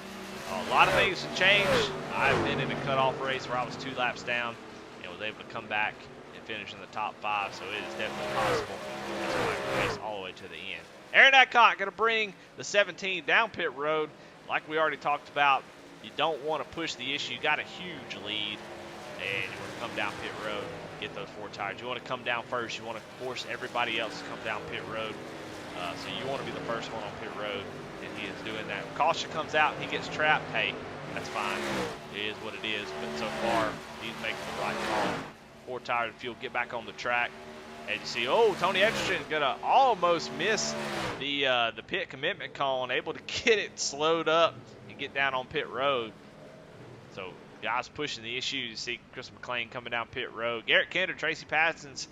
a lot of things have changed. I've been in a cutoff race where I was 2 laps down and was able to come back and finish in the top 5, so it is definitely possible. That's why I can race all the way to the end. Aaron Adcock going to bring the 17 down pit road. Like we already talked about, you don't want to push the issue. You got a huge lead, and you want to come down pit road, get those 4 tires. You want to come down first. You want to force everybody else to come down pit road. So you want to be the first one on pit road, and he is doing that. Caution comes out, he gets trapped. Hey, that's fine. It is what it is. But so far, he's making the right call. 4 tires of fuel, get back on the track. And you see, oh, Tony Exerton's gonna almost miss the pit commitment call and able to get it slowed up and get down on pit road. So guys pushing the issue. You see Chris McClain coming down pit road. Garrett Kinder, Tracy Parsons,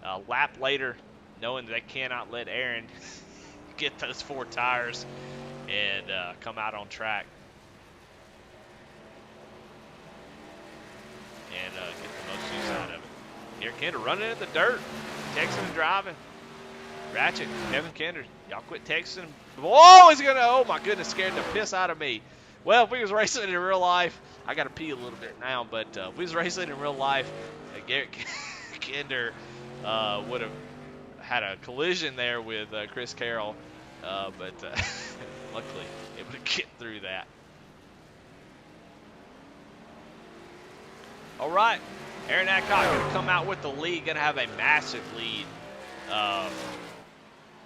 a lap later, knowing that they cannot let Aaron get those 4 tires and come out on track and get the most use out of it. Garrett Kinder running in the dirt, texting and driving. Ratchet, Kevin Kinder, y'all quit texting. Whoa, he's gonna, oh my goodness, scared the piss out of me. Well, if we was racing in real life, I gotta pee a little bit now, but if we was racing in real life, Garrett Kinder would have had a collision there with Chris Carroll, but luckily able to get through that. All right, Aaron Adcock going to come out with the lead, going to have a massive lead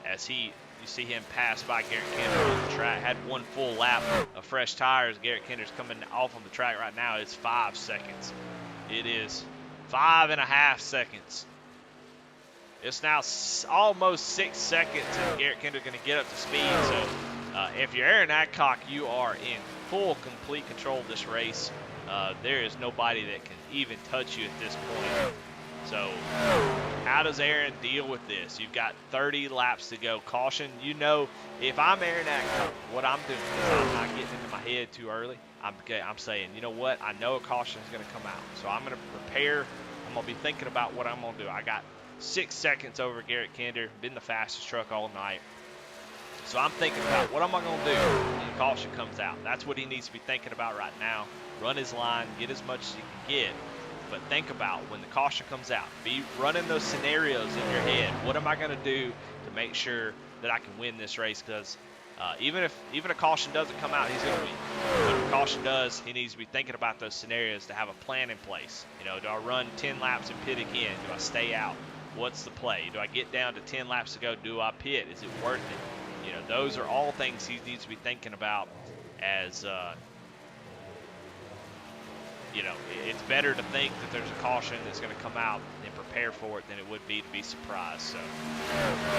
as you see him pass by Garrett Kinder on the track. Had 1 full lap of fresh tires. Garrett Kinder's coming off on the track right now. It's 5 seconds. It is 5.5 seconds. It's now almost 6 seconds, and Garrett Kinder going to get up to speed. So if you're Aaron Adcock, you are in full, complete control of this race. There is nobody that can even touch you at this point. So how does Aaron deal with this? You've got 30 laps to go. Caution, you know, if I'm Aaron Adcock, what I'm doing is I'm not getting into my head too early. I'm saying, you know what? I know a caution is going to come out. So I'm going to prepare. I'm going to be thinking about what I'm going to do. I got 6 seconds over Garrett Kinder. Been the fastest truck all night. So I'm thinking about what am I going to do when the caution comes out. That's what he needs to be thinking about right now. Run his line, get as much as he can get. But think about when the caution comes out. Be running those scenarios in your head. What am I going to do to make sure that I can win this race? Because even a caution doesn't come out, he's going to win. But if a caution does, he needs to be thinking about those scenarios to have a plan in place. You know, do I run 10 laps and pit again? Do I stay out? What's the play? Do I get down to 10 laps to go? Do I pit? Is it worth it? You know, those are all things he needs to be thinking about as you know, it's better to think that there's a caution that's going to come out and prepare for it than it would be to be surprised. So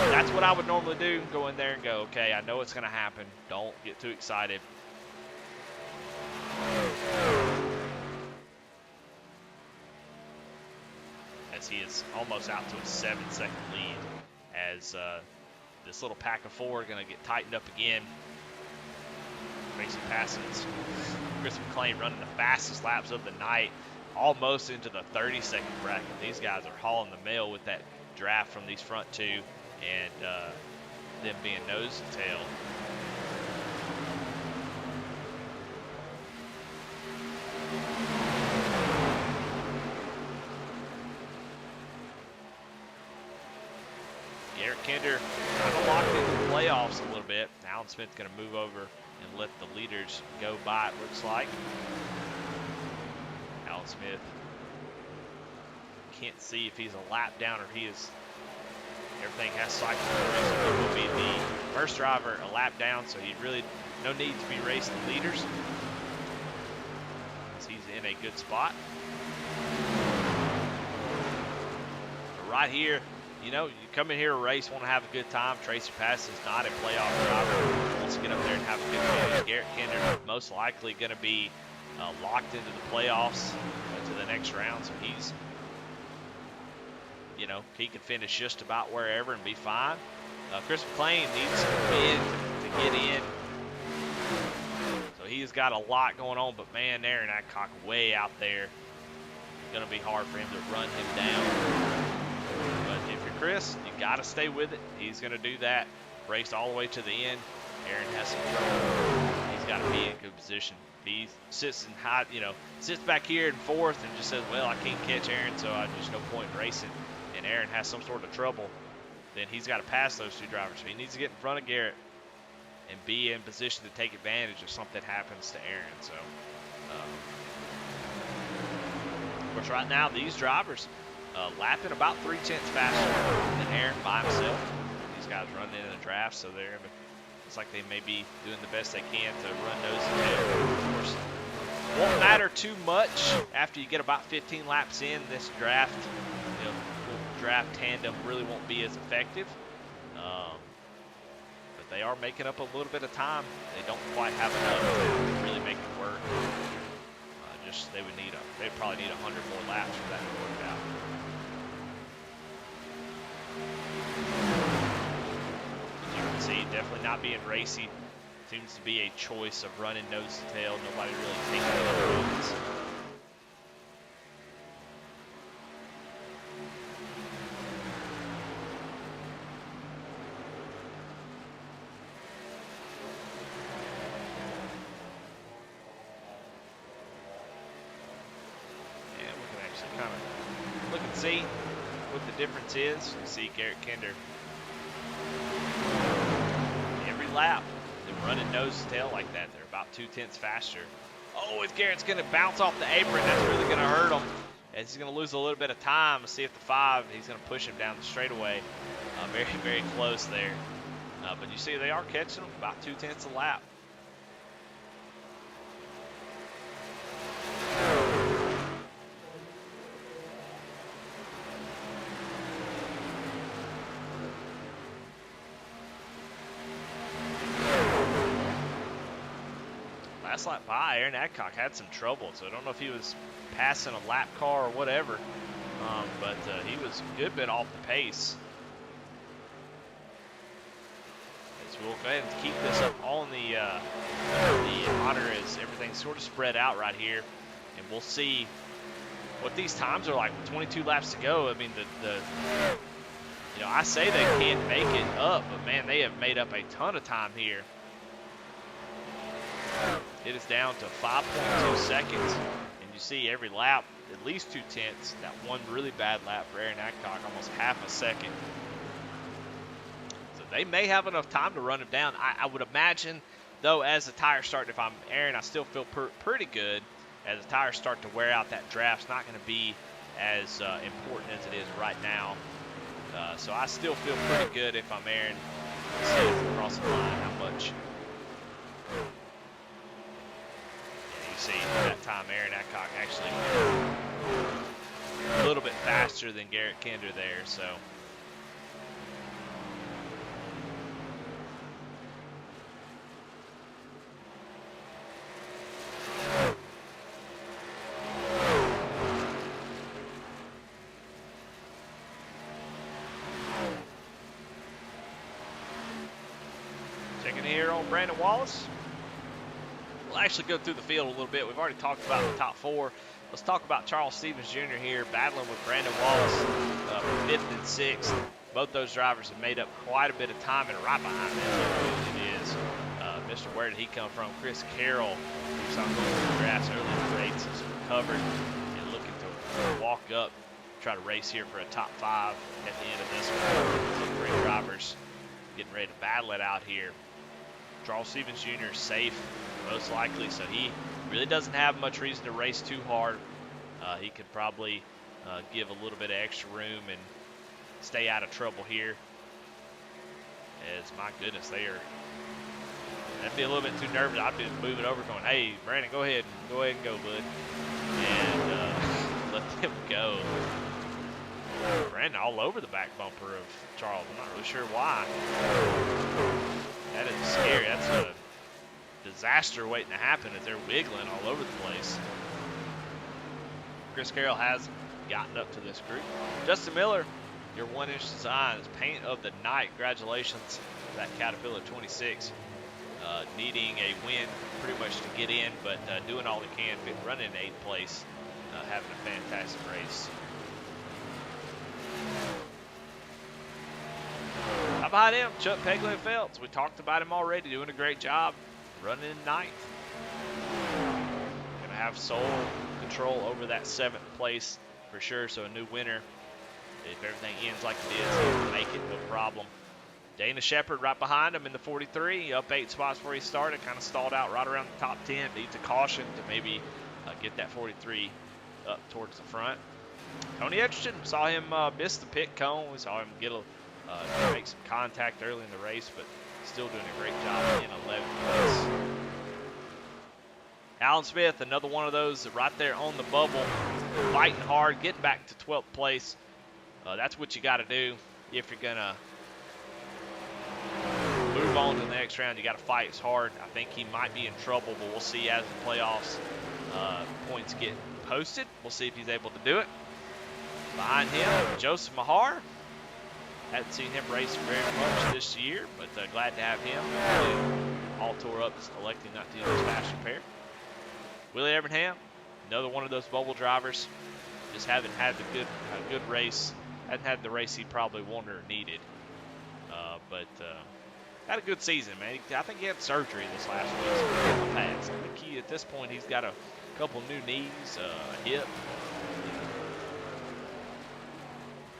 that's what I would normally do, go in there and go, okay, I know it's going to happen. Don't get too excited. As he is almost out to a 7-second lead as this little pack of four are going to get tightened up again. Tracy passes. Chris McClain running the fastest laps of the night, almost into the 30-second bracket. These guys are hauling the mail with that draft from these front two, and them being nose to tail. Garrett Kinder kind of locked into the playoffs a little bit. Alan Smith's going to move over and let the leaders go by, it looks like. Alan Smith can't see if he's a lap down or he is. Everything has cycled through, so he will be the first driver a lap down, so he really no need to be racing the leaders. He's in a good spot. But right here, you know, you come in here to race, want to have a good time. Tracy Pass is not a playoff driver. Wants to get up there and have a good finish. Garrett Kinder most likely going to be locked into the playoffs to the next round. So he's, you know, he can finish just about wherever and be fine. Chris McClain needs to win to get in. So he's got a lot going on, but man, Aaron Adcock way out there. It's going to be hard for him to run him down. But if you're Chris, you got to stay with it. He's going to do that. Race all the way to the end. Aaron has some trouble. He's got to be in good position. If he sits in high, you know, sits back here in fourth and just says, well, I can't catch Aaron, so I just no point in racing, and Aaron has some sort of trouble, then he's got to pass those two drivers. So he needs to get in front of Garrett and be in position to take advantage if something happens to Aaron. So, of course, right now, these drivers lapping about 0.3 faster than Aaron by himself. These guys running in the draft, so they're in looks like they may be doing the best they can to run nose to tail. Of course, won't matter too much after you get about 15 laps in. This draft, you know, draft tandem really won't be as effective. But they are making up a little bit of time. They don't quite have enough to really make it work. They'd probably need 100 more laps for that to work out. See, definitely not being racy. Seems to be a choice of running nose to tail. Nobody really taking other roads. And we can actually kind of look and see what the difference is. You see Garrett Kinder lap, they're running nose to tail like that. They're about 0.2 faster. Oh, if Garrett's going to bounce off the apron, that's really going to hurt him. As he's going to lose a little bit of time. See if the 5, he's going to push him down the straightaway. Very, very close there. But you see, they are catching him about 0.2 a lap. last lap by, Aaron Adcock had some trouble, so I don't know if he was passing a lap car or whatever, but he was a good bit off the pace. As we'll go ahead and keep this up on the monitor as everything's sort of spread out right here, and we'll see what these times are like with 22 laps to go. I mean, I say they can't make it up, but man, they have made up a ton of time here. It is down to 5.2 seconds, and you see every lap at least 2/10. That one really bad lap for Aaron Adcock, almost half a second. So they may have enough time to run him down. I would imagine, though, as the tires start, if I'm Aaron, I still feel pretty good. As the tires start to wear out, that draft's not going to be as important as it is right now. So I still feel pretty good if I'm Aaron. Let's see across the line how much. Yeah, you see that time Aaron Adcock actually a little bit faster than Garrett Kinder there. So. Checking here on Brandon Wallace. We'll actually go through the field a little bit. We've already talked about the top 4. Let's talk about Charles Stevens Jr. here, battling with Brandon Wallace for 5th and 6th. Both those drivers have made up quite a bit of time, and right behind them it is Mr. Where did he come from? Chris Carroll, who saw him going through the grass early in the race, has recovered and looking to walk up, try to race here for a top 5 at the end of this one. Some great drivers getting ready to battle it out here. Charles Stevens Jr. is safe, most likely, so he really doesn't have much reason to race too hard. He could probably give a little bit of extra room and stay out of trouble here. As, my goodness, that'd be a little bit too nervous. I'd be moving over going, hey, Brandon, go ahead and go, bud. And let them go. Brandon all over the back bumper of Charles. I'm not really sure why. That is scary. That's a disaster waiting to happen as they're wiggling all over the place. Chris Carroll has gotten up to this group. Justin Miller, your 1-inch design is paint of the night. Congratulations to that Caterpillar 26. Needing a win pretty much to get in, but doing all they can, running in 8th place, having a fantastic race. How about him? Chuck Peglin Phelps. We talked about him already, doing a great job running in 9th. Gonna have sole control over that 7th place for sure, so a new winner. If everything ends like it is, he can make it, no problem. Dana Shepard right behind him in the 43, up 8 spots where he started, kind of stalled out right around the top 10. Needs a caution to maybe get that 43 up towards the front. Tony Edgerton, saw him miss the pit cone. We saw him get make some contact early in the race, but still doing a great job in 11th place. Alan Smith, another one of those right there on the bubble, fighting hard, getting back to 12th place. That's what you got to do if you're going to move on to the next round. You got to fight as hard. I think he might be in trouble, but we'll see as the playoffs points get posted. We'll see if he's able to do it. Behind him, Joseph Mahar. Hadn't seen him race very much this year, but glad to have him. All tore up, just electing not to use his fast repair. Willie Evernham, another one of those bubble drivers. Just haven't had a good race. Hadn't had the race he probably wanted or needed. But had a good season, man. I think he had surgery this last week. I think he, at this point, he's got a couple new knees, a hip.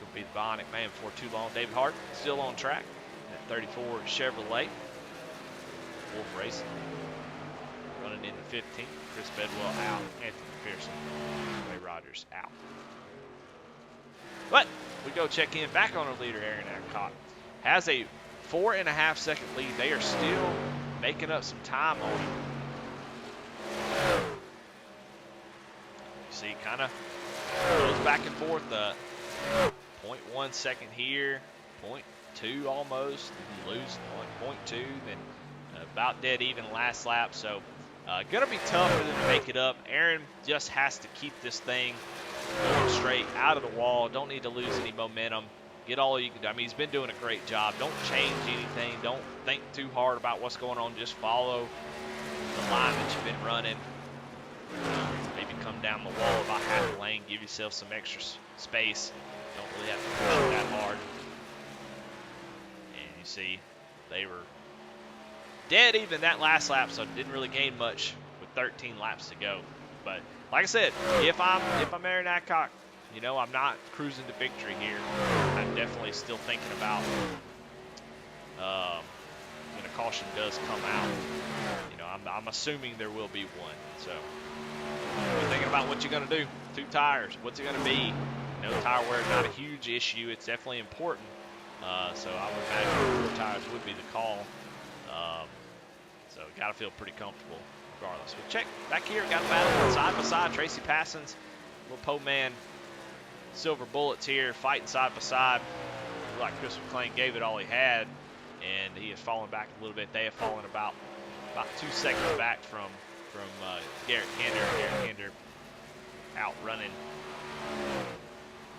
Could be the bionic man for too long. David Hart still on track at 34 Chevrolet. 4th race. Running into 15. Chris Bedwell out. Anthony Pearson. Ray Rogers out. But we go check in back on our leader, Aaron Adcock. Has a 4.5 second lead. They are still making up some time on him. You see, kind of goes back and forth. 0.1 second here, 0.2 almost. You lose 1.2, then about dead even last lap. So Gonna be tough for them to make it up. Aaron just has to keep this thing going straight out of the wall. Don't need to lose any momentum. Get all you can do. I mean, he's been doing a great job. Don't change anything. Don't think too hard about what's going on. Just follow the line that you've been running. Maybe come down the wall about half the lane. Give yourself some extra space. Don't really have to push it that hard. And you see, they were dead even that last lap, so didn't really gain much with 13 laps to go. But like I said, if I'm Aaron Adcock, you know, I'm not cruising to victory here. I'm definitely still thinking about when a caution does come out. You know, I'm assuming there will be one. So you're thinking about what you're gonna do. 2 tires. What's it gonna be? No tire wear, not a huge issue. It's definitely important. So I would imagine 4 tires would be the call. So got to feel pretty comfortable regardless. But check back here, got a battle side by side. Tracy Passons, little Po Man, Silver Bullets here, fighting side by side. Looked like Chris McClain gave it all he had, and he has fallen back a little bit. They have fallen about 2 seconds back from Garrett Kinder. Garrett Kinder out running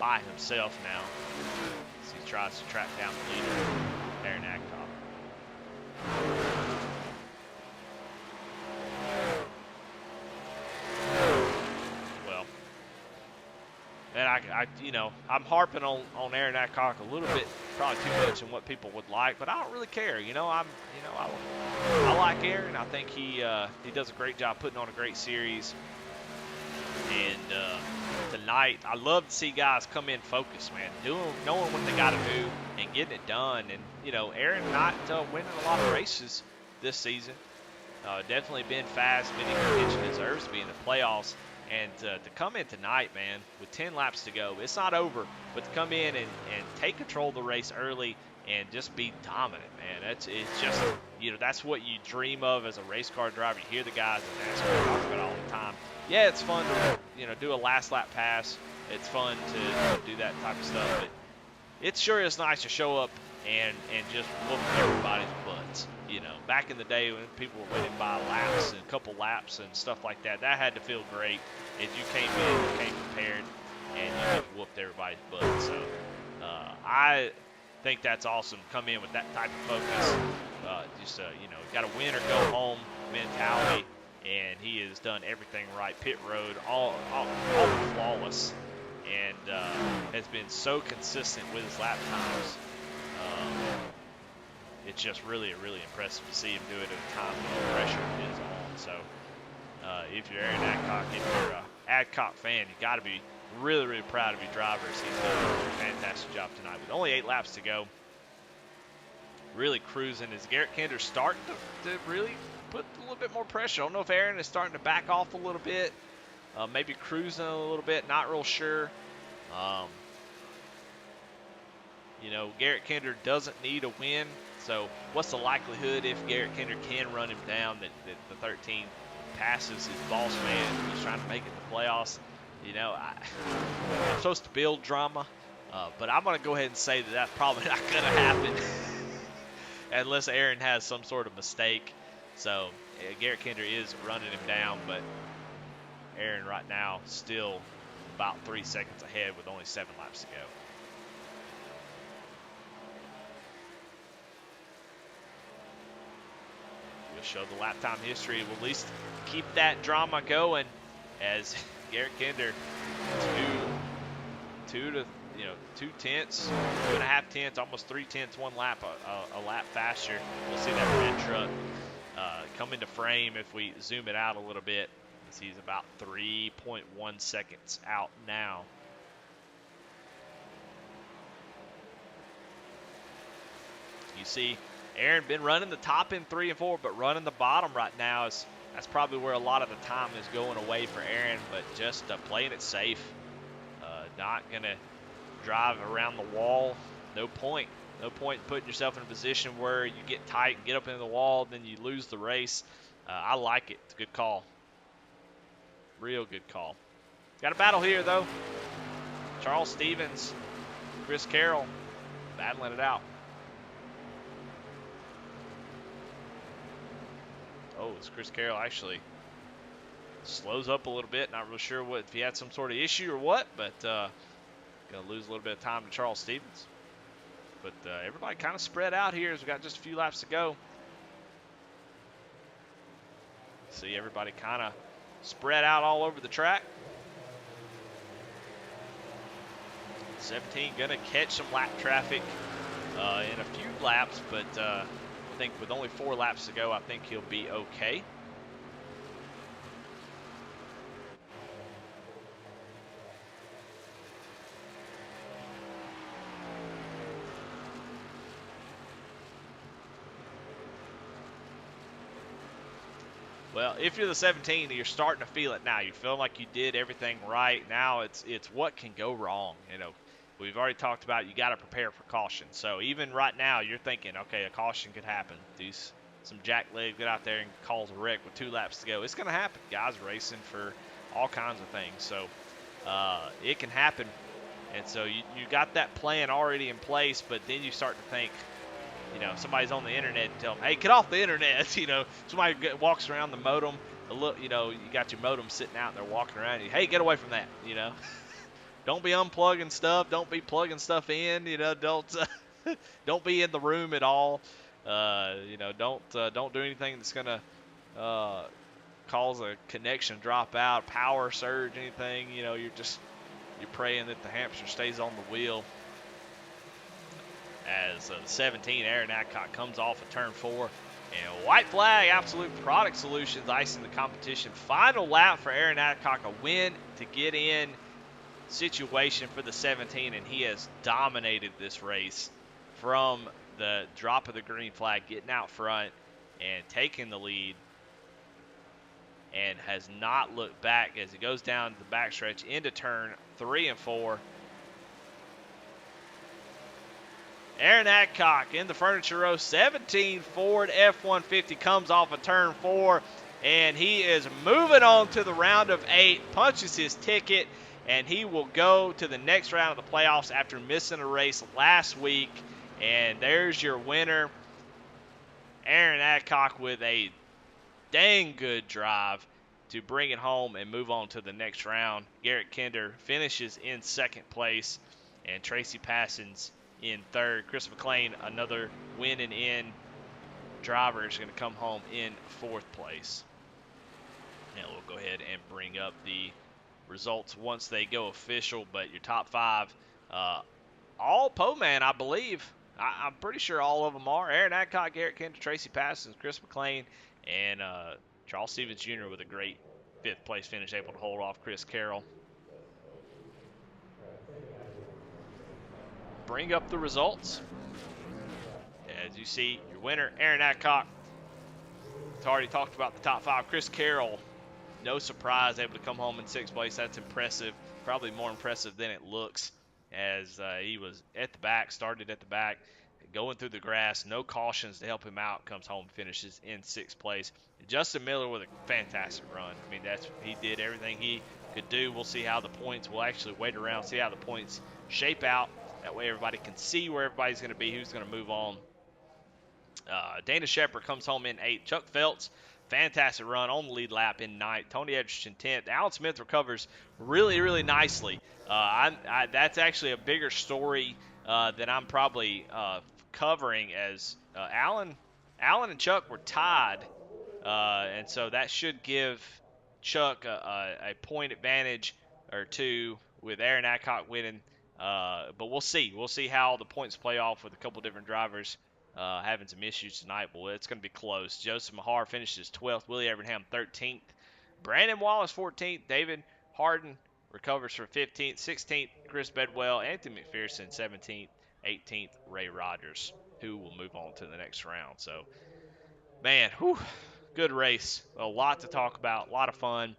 by himself now as he tries to track down the leader, Aaron Adcock. Well, and I'm harping on Aaron Adcock a little bit, probably too much in what people would like, but I don't really care. I like Aaron. I think he does a great job putting on a great series. And tonight, I love to see guys come in focused, man, knowing what they got to do and getting it done. And Aaron not winning a lot of races this season. Definitely been fast, been in contention, deserves to be in the playoffs. And to come in tonight, man, with 10 laps to go, it's not over. But to come in and take control of the race early and just be dominant, man, it's just, that's what you dream of as a race car driver. You hear the guys in NASCAR talk about it all the time. Yeah, it's fun to, do a last lap pass. It's fun to do that type of stuff. But it sure is nice to show up and just whoop everybody's butts. Back in the day when people were winning by laps and a couple laps and stuff like that, that had to feel great. As you came in, you came prepared, and you just whooped everybody's butt. So I think that's awesome. Come in with that type of focus. Got to win or go home mentality, and he has done everything right. Pit road, all flawless, and has been so consistent with his lap times. It's just really, really impressive to see him do it at a time when the pressure is on. So if you're Aaron Adcock, if you're an Adcock fan, you got to be really, really proud of your drivers. He's done a fantastic job tonight with only 8 laps to go. Really cruising. Is Garrett Kinder starting to really put a little bit more pressure? I don't know if Aaron is starting to back off a little bit, maybe cruising a little bit, not real sure. Garrett Kinder doesn't need a win. So what's the likelihood if Garrett Kinder can run him down that the 13 passes his boss man who's trying to make it to the playoffs? I'm supposed to build drama, but I'm going to go ahead and say that that's probably not going to happen unless Aaron has some sort of mistake. So Garrett Kinder is running him down, but Aaron right now still about 3 seconds ahead with only 7 laps to go. Show the lap time history. Will at least keep that drama going as Garrett Kinder 2 tenths, 2.5 tenths, almost 3 tenths, 1 lap, a lap faster. We'll see that red truck come into frame if we zoom it out a little bit. He's about 3.1 seconds out now. You see Aaron been running the top in 3 and 4, but running the bottom right now that's probably where a lot of the time is going away for Aaron. But just playing it safe, not gonna drive around the wall. No point in putting yourself in a position where you get tight and get up into the wall, then you lose the race. I like it. It's a good call. Real good call. Got a battle here though. Charles Stevens, Chris Carroll, battling it out. Oh, it's Chris Carroll actually slows up a little bit. Not really sure if he had some sort of issue or what, but going to lose a little bit of time to Charles Stevens. But everybody kind of spread out here as we got just a few laps to go. See everybody kind of spread out all over the track. 17 going to catch some lap traffic in a few laps, but I think with only 4 laps to go, I think he'll be okay. Well, if you're the 17, you're starting to feel it now. You feel like you did everything right. Now it's what can go wrong. You know, we've already talked about you got to prepare for caution. So even right now, you're thinking, okay, a caution could happen. Some jackleg get out there and cause a wreck with 2 laps to go. It's going to happen. Guys racing for all kinds of things. So it can happen. And so you got that plan already in place, but then you start to think, you know, somebody's on the internet and tell them, hey, get off the internet. You know, somebody walks around the modem. Look, you know, you got your modem sitting out there walking around. You, hey, get away from that. You know, don't be unplugging stuff. Don't be plugging stuff in. You know, don't be in the room at all. You know, don't do anything that's gonna cause a connection drop out, power surge, anything. You know, you're praying that the hamster stays on the wheel. As the 17, Aaron Adcock comes off of turn 4. And white flag, Absolute Product Solutions icing the competition. Final lap for Aaron Adcock, a win to get in situation for the 17, and he has dominated this race from the drop of the green flag, getting out front and taking the lead, and has not looked back as he goes down the backstretch into turn 3 and 4. Aaron Adcock in the Furniture Row 17 Ford F-150 comes off of turn 4, and he is moving on to the round of 8, punches his ticket, and he will go to the next round of the playoffs after missing a race last week. And there's your winner, Aaron Adcock, with a dang good drive to bring it home and move on to the next round. Garrett Kinder finishes in second place, and Tracy Passons in third. Chris McLean, another win and in driver, is going to come home in fourth place. Now we'll go ahead and bring up the results once they go official, but your top 5, all Poman, I believe. I'm pretty sure all of them are. Aaron Adcock, Garrett Kinder, Tracy Passons, Chris McLean, and Charles Stevens Jr. with a great 5th place finish, able to hold off Chris Carroll. Bring up the results. As you see, your winner, Aaron Adcock. It's already talked about the top 5. Chris Carroll, no surprise, able to come home in 6th place. That's impressive. Probably more impressive than it looks, as he was at the back, started at the back, going through the grass, no cautions to help him out, comes home, finishes in 6th place. Justin Miller with a fantastic run. I mean, he did everything he could do. We'll see how the points, we'll actually wait around, see how the points shape out. That way everybody can see where everybody's going to be, who's going to move on. Dana Shepard comes home in 8th. Chuck Phelps, fantastic run on the lead lap in 9th. Tony Edgerton 10th. Alan Smith recovers really, really nicely. That's actually a bigger story than I'm probably covering, as Alan and Chuck were tied, and so that should give Chuck a point advantage or 2 with Aaron Adcock winning. But we'll see. We'll see how the points play off with a couple different drivers having some issues tonight. But it's going to be close. Joseph Mahar finishes 12th. Willie Evernham 13th. Brandon Wallace 14th. David Harden recovers for 15th. 16th, Chris Bedwell. Anthony McPherson 17th. 18th, Ray Rogers, who will move on to the next round. So, man, good race. A lot to talk about. A lot of fun.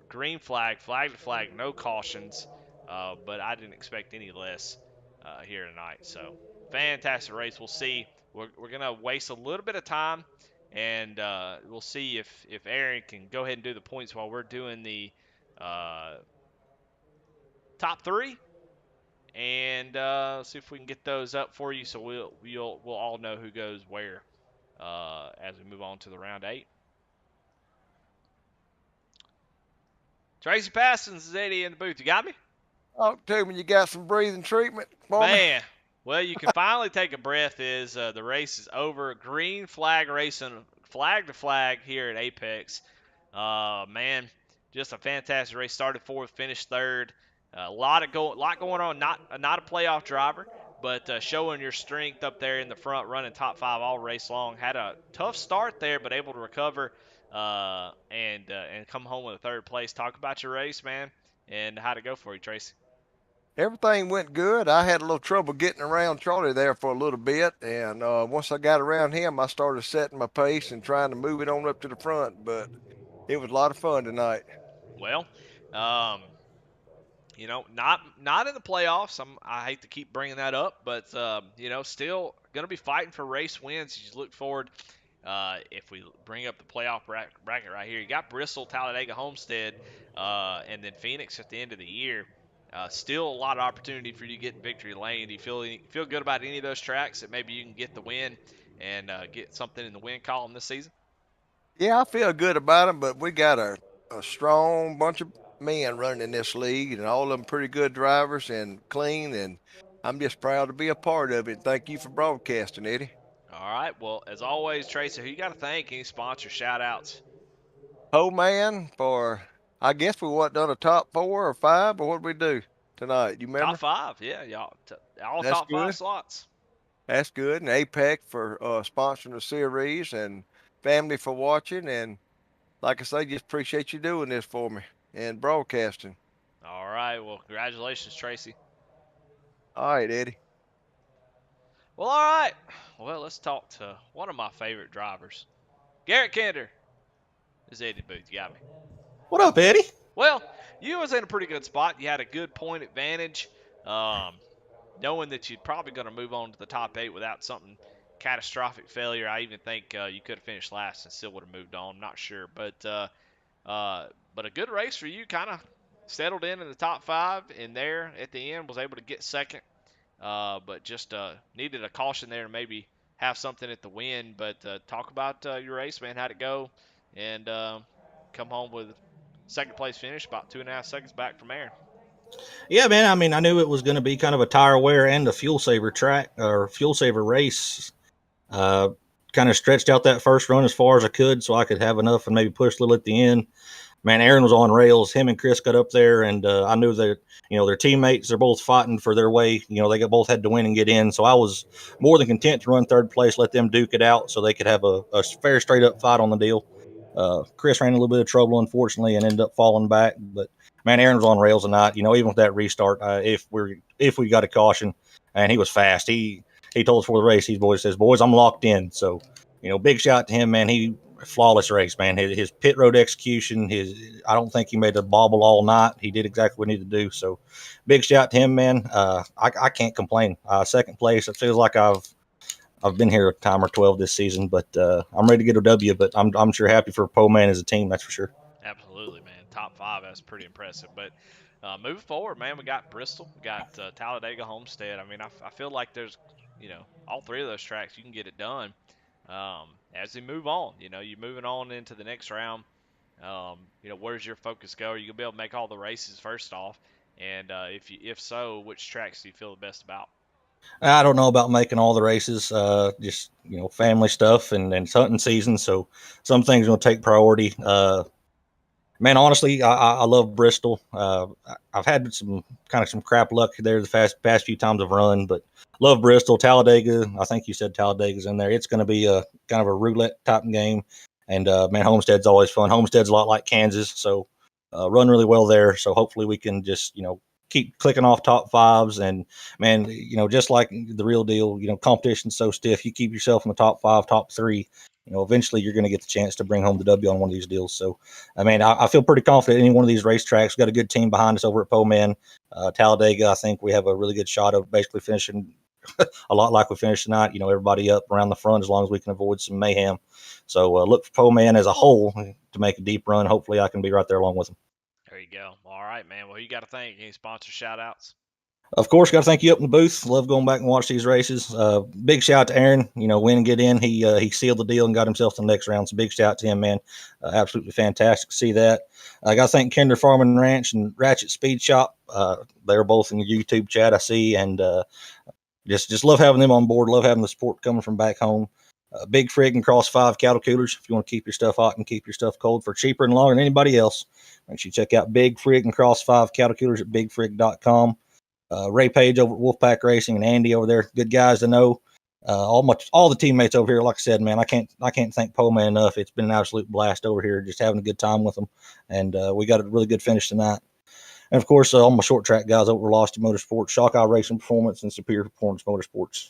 Green flag, flag to flag, no cautions. But I didn't expect any less here tonight. So, fantastic race. We'll see. We're going to waste a little bit of time, and we'll see if Aaron can go ahead and do the points while we're doing the top 3. And see if we can get those up for you, so we'll all know who goes where as we move on to the round 8. Tracy Pastons is Eddie in the booth. You got me? Talk to me. You got some breathing treatment for me? Man, well, you can finally take a breath as the race is over. Green flag racing, flag to flag here at Apex. Man, just a fantastic race. Started fourth, finished third. Lot going on. Not a playoff driver, but showing your strength up there in the front, running top five all race long. Had a tough start there, but able to recover and come home with a third place. Talk about your race, man, and how'd it go for you, Tracy? Everything went good. I had a little trouble getting around Charlie there for a little bit, and once I got around him, I started setting my pace and trying to move it on up to the front. But it was a lot of fun tonight. Well, um, not in the playoffs. I hate to keep bringing that up, but still going to be fighting for race wins. You just look forward. If we bring up the playoff bracket right here, you got Bristol, Talladega, Homestead, and then Phoenix at the end of the year. Still a lot of opportunity for you to get in victory lane. Do you feel good about any of those tracks that maybe you can get the win and get something in the win column this season? Yeah, I feel good about them, but we got a strong bunch of men running in this league, and all of them pretty good drivers and clean. And I'm just proud to be a part of it. Thank you for broadcasting, Eddie. All right. Well, as always, Tracy, who you got to thank? Any sponsor shout outs? Oh man, for I guess we what done a top 4 or 5, or what did we do tonight? You Top remember? five, yeah, y'all. All That's top five good. slots. That's good. And APEC for sponsoring the series, and family for watching. And like I say, just appreciate you doing this for me and broadcasting. All right. Well, congratulations, Tracy. All right, Eddie. Well, all right. Well, let's talk to one of my favorite drivers, Garrett Kinder. Is Eddie Booth? You got me. What up, Eddie? Well, you was in a pretty good spot. You had a good point advantage, um, knowing that you're probably going to move on to the top eight without something catastrophic failure. I even think you could have finished last and still would have moved on. I'm not sure, but a good race for you. Kind of settled in the top five, and there at the end was able to get second, but just needed a caution there to maybe have something at the win. But talk about your race, man. How'd it go? And come home with second place finish, about 2.5 seconds back from Aaron. Yeah, man. I mean, I knew it was going to be kind of a tire wear and a fuel saver track or fuel saver race. Uh, Kind of stretched out that first run as far as I could so I could have enough and maybe push a little at the end. Man, Aaron was on rails. Him and Chris got up there, and I knew that their teammates. They're both fighting for their way. Both had to win and get in. So I was more than content to run third place, let them duke it out, so they could have a fair, straight up fight on the deal. Chris ran a little bit of trouble, unfortunately, and ended up falling back. But man, Aaron was on rails tonight. Even with that restart, if we got a caution, and he was fast. He told us before the race, boys, I'm locked in. So big shout to him, man. He flawless race, man. His pit road execution, I don't think he made a bobble all night. He did exactly what he needed to do. So big shout to him, man. I can't complain. Second place. It feels like I've been here a time or 12 this season, but I'm ready to get a W. But I'm sure happy for Po Man as a team. That's for sure. Absolutely, man. Top five, that's pretty impressive. But moving forward, man, we got Bristol, we got Talladega, Homestead. I mean, I feel like there's, all three of those tracks, you can get it done as we move on. You're moving on into the next round. Where's your focus go? Are you gonna be able to make all the races first off? And if so, which tracks do you feel the best about? I don't know about making all the races. Just family stuff and hunting season. So some things will take priority. Man, honestly, I love Bristol. I've had some crap luck there the past few times I've run, but love Bristol. Talladega, I think you said Talladega's in there. It's going to be a kind of a roulette type game, and man, Homestead's always fun. Homestead's a lot like Kansas, so run really well there. So hopefully we can just keep clicking off top fives, and man, just like the real deal, competition's so stiff. You keep yourself in the top five, top three. Eventually you're going to get the chance to bring home the W on one of these deals. So, I mean, I feel pretty confident in any one of these racetracks. We've got a good team behind us over at Poman. Talladega, I think we have a really good shot of basically finishing a lot like we finished tonight. Everybody up around the front as long as we can avoid some mayhem. So look for Poman as a whole to make a deep run. Hopefully I can be right there along with them. There you go. All right, man. Well, you got to thank any sponsor shout outs? Of course, got to thank you up in the booth. Love going back and watch these races. Big shout out to Aaron. Win and get in. He sealed the deal and got himself to the next round. So big shout out to him, man. Absolutely fantastic to see that. I got to thank Kinder Farm and Ranch and Ratchet Speed Shop. They're both in the YouTube chat I see, and just love having them on board. Love having the support coming from back home. Big Frig and Cross 5 cattle coolers. If you want to keep your stuff hot and keep your stuff cold for cheaper and longer than anybody else, make sure you check out Big Frig and Cross 5 cattle coolers at bigfrig.com. Ray Page over at Wolfpack Racing and Andy over there, good guys to know. All the teammates over here, like I said, man, I can't thank Poman enough. It's been an absolute blast over here, just having a good time with them, and we got a really good finish tonight. And of course, all my short track guys over at Velocity Motorsports, Shock Eye Racing Performance, and Superior Performance Motorsports.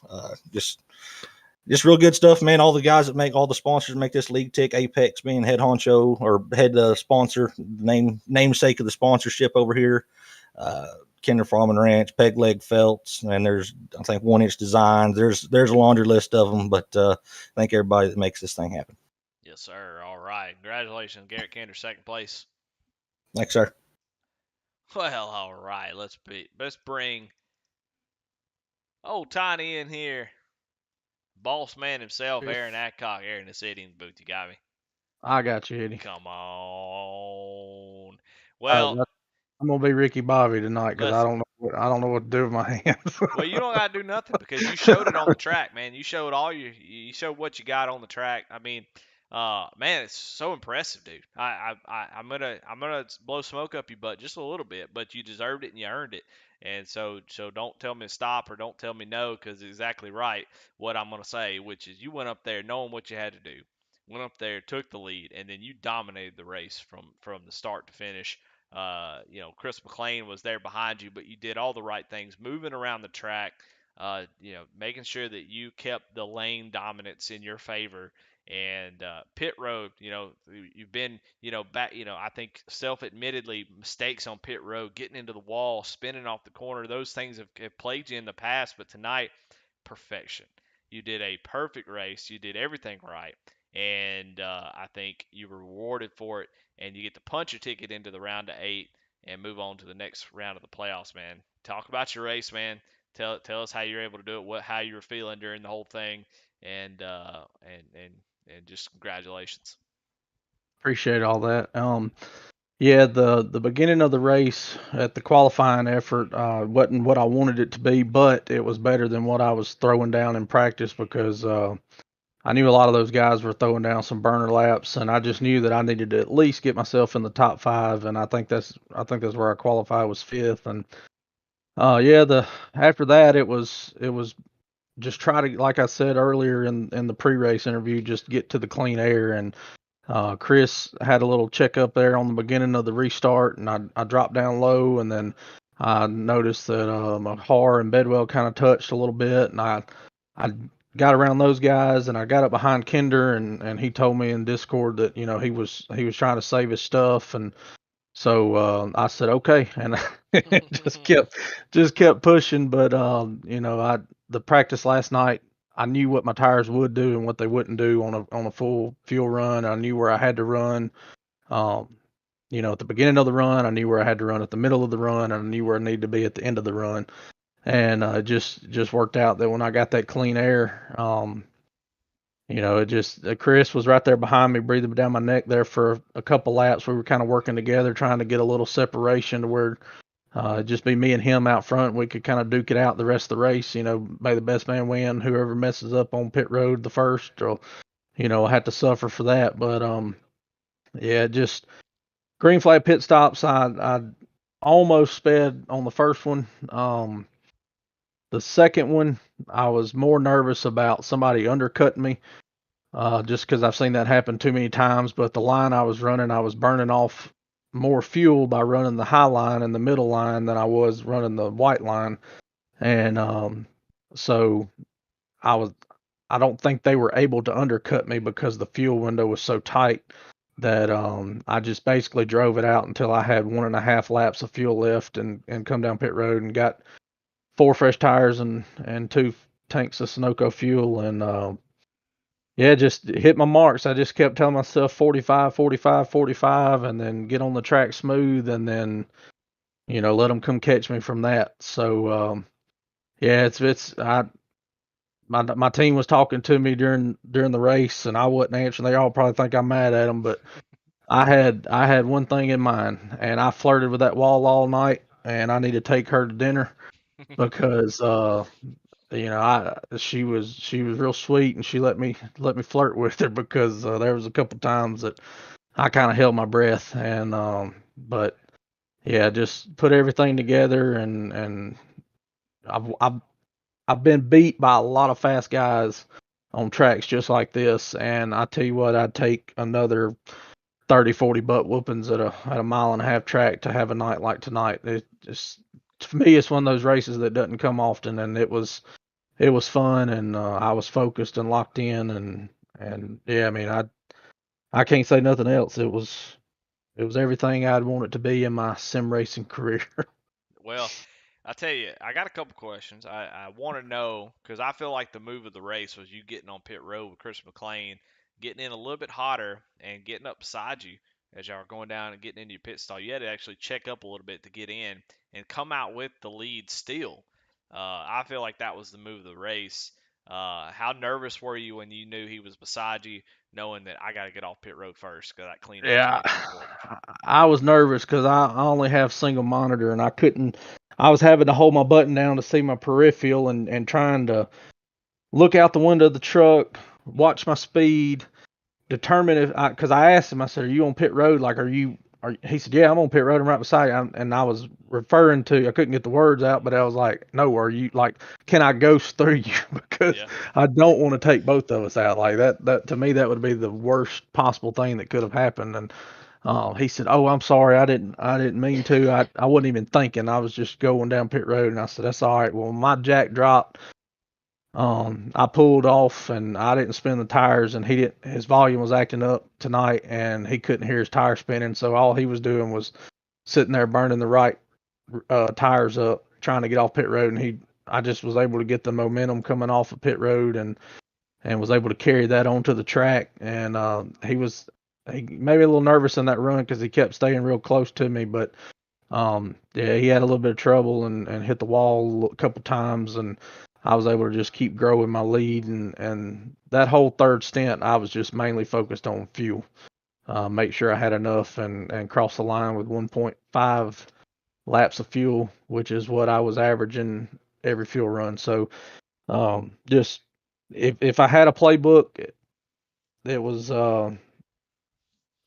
Just real good stuff, man. All the guys that make all the sponsors make this league tick. Apex being head honcho or head sponsor, namesake of the sponsorship over here. Kinder Farm and Ranch, Peg Leg Felts, and there's I think 1 Inch Designs. There's a laundry list of them, but thank everybody that makes this thing happen. Yes, sir. All right. Congratulations, Garrett Kinder, second place. Thanks, sir. Well, all right. Let's bring old Tiny in here. Boss man himself, Aaron Adcock. Aaron, the city in the booth. You got me. I got you, Eddie. Come on. Well, I'm gonna be Ricky Bobby tonight because I don't know what to do with my hands. well, you don't gotta do nothing because you showed it on the track, man. You showed showed what you got on the track. I mean, man, it's so impressive, dude. I'm gonna blow smoke up your butt just a little bit, but you deserved it and you earned it. And so don't tell me to stop or don't tell me no, because it's exactly right what I'm gonna say, which is you went up there knowing what you had to do, went up there, took the lead, and then you dominated the race from the start to finish. Chris McLean was there behind you, but you did all the right things, moving around the track, making sure that you kept the lane dominance in your favor. And pit road, you've been, back, I think self-admittedly mistakes on pit road, getting into the wall, spinning off the corner, those things have plagued you in the past, but tonight, perfection. You did a perfect race. You did everything right. And I think you were rewarded for it, and you get to punch your ticket into the round of 8 and move on to the next round of the playoffs, man. Talk about your race, man. Tell us how you're able to do it, how you were feeling during the whole thing, and just congratulations. Appreciate all that. Yeah, the beginning of the race at the qualifying effort wasn't what I wanted it to be, but it was better than what I was throwing down in practice because I knew a lot of those guys were throwing down some burner laps, and I just knew that I needed to at least get myself in the top 5, and I think that's where I qualified was 5th, and after that it was just try to, like I said earlier in the pre-race interview, just get to the clean air. And Chris had a little checkup there on the beginning of the restart, and I dropped down low, and then I noticed that my Har and Bedwell kind of touched a little bit, and I got around those guys, and I got up behind Kinder, and he told me in Discord that he was trying to save his stuff, and so I said okay, and just kept pushing. But the practice last night, I knew what my tires would do and what they wouldn't do on a full fuel run. I knew where I had to run. Um, at the beginning of the run, I knew where I had to run at the middle of the run, and I knew where I needed to be at the end of the run. And it just worked out that when I got that clean air, it just Chris was right there behind me, breathing down my neck there for a couple laps. We were kind of working together, trying to get a little separation to where just be me and him out front. We could kind of duke it out the rest of the race. May the best man win. Whoever messes up on pit road the first, or have to suffer for that. But just green flag pit stops. I almost sped on the first one. The second one, I was more nervous about somebody undercutting me, just because I've seen that happen too many times. But the line I was running, I was burning off more fuel by running the high line and the middle line than I was running the white line. And so I don't think they were able to undercut me because the fuel window was so tight that I just basically drove it out until I had 1.5 laps of fuel left and come down pit road and got 4 fresh tires and 2 tanks of Sunoco fuel, and just hit my marks. I just kept telling myself 45, 45, 45, and then get on the track smooth, and then let them come catch me from that. So yeah, it's my team was talking to me during the race, and I wasn't answering. They all probably think I'm mad at them, but I had one thing in mind, and I flirted with that wall all night, and I need to take her to dinner because she was real sweet, and she let me flirt with her because there was a couple times that I kind of held my breath, and but yeah, just put everything together, and I've been beat by a lot of fast guys on tracks just like this, and I tell you what, I'd take another 30, 40 butt whoopings at a mile and a half track to have a night like tonight. It just For me, it's one of those races that doesn't come often, and it was fun, and I was focused and locked in, and yeah, I mean, I can't say nothing else. It was everything I'd want it to be in my sim racing career. Well, I tell you, I got a couple questions. I want to know because I feel like the move of the race was you getting on pit road with Chris McLean, getting in a little bit hotter and getting up beside you as y'all were going down and getting into your pit stall. You had to actually check up a little bit to get in and come out with the lead still. I feel like that was the move of the race. How nervous were you when you knew he was beside you, knowing that I got to get off pit road first because that clean air is Yeah, going to be important? I was nervous because I only have single monitor, and I couldn't. I was having to hold my button down to see my peripheral, and trying to look out the window of the truck, watch my speed, determine if because I asked him, I said, "Are you on pit road? Like, are you?" He said, "Yeah, I'm on pit road. I'm right beside you." And I was referring to, I couldn't get the words out, but I was like, "No, are you like, can I ghost through you? Because Yeah. I don't want to take both of us out like that. That to me, that would be the worst possible thing that could have happened." And he said, "Oh, I'm sorry. I didn't mean to. I wasn't even thinking. I was just going down pit road." And I said, "That's all right." Well, my jack dropped. I pulled off and I didn't spin the tires, and he didn't. His volume was acting up tonight, and he couldn't hear his tire spinning. So all he was doing was sitting there burning the right tires up, trying to get off pit road. And I just was able to get the momentum coming off of pit road, and was able to carry that onto the track. And he maybe a little nervous in that run because he kept staying real close to me, but yeah, he had a little bit of trouble and hit the wall a couple times, and I was able to just keep growing my lead. And that whole third stint, I was just mainly focused on fuel, make sure I had enough, and cross the line with 1.5 laps of fuel, which is what I was averaging every fuel run. So just if I had a playbook, it was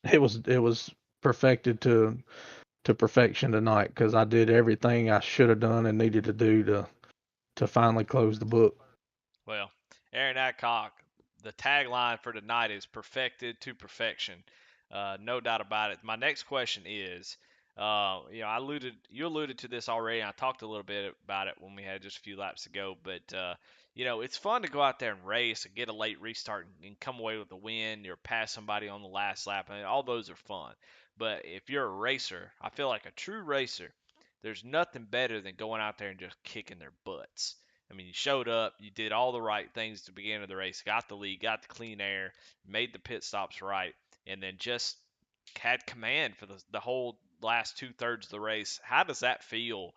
it was perfected to perfection tonight because I did everything I should have done and needed to do to finally close the book. Well, Aaron Adcock, the tagline for tonight is perfected to perfection. No doubt about it. My next question is, you alluded to this already. And I talked a little bit about it when we had just a few laps to go, but it's fun to go out there and race and get a late restart and come away with a win. You're past somebody on the last lap, and all those are fun. But if you're a racer, I feel like a true racer, there's nothing better than going out there and just kicking their butts. I mean, you showed up, you did all the right things at the beginning of the race, got the lead, got the clean air, made the pit stops right, and then just had command for the whole last 2/3 of the race. How does that feel?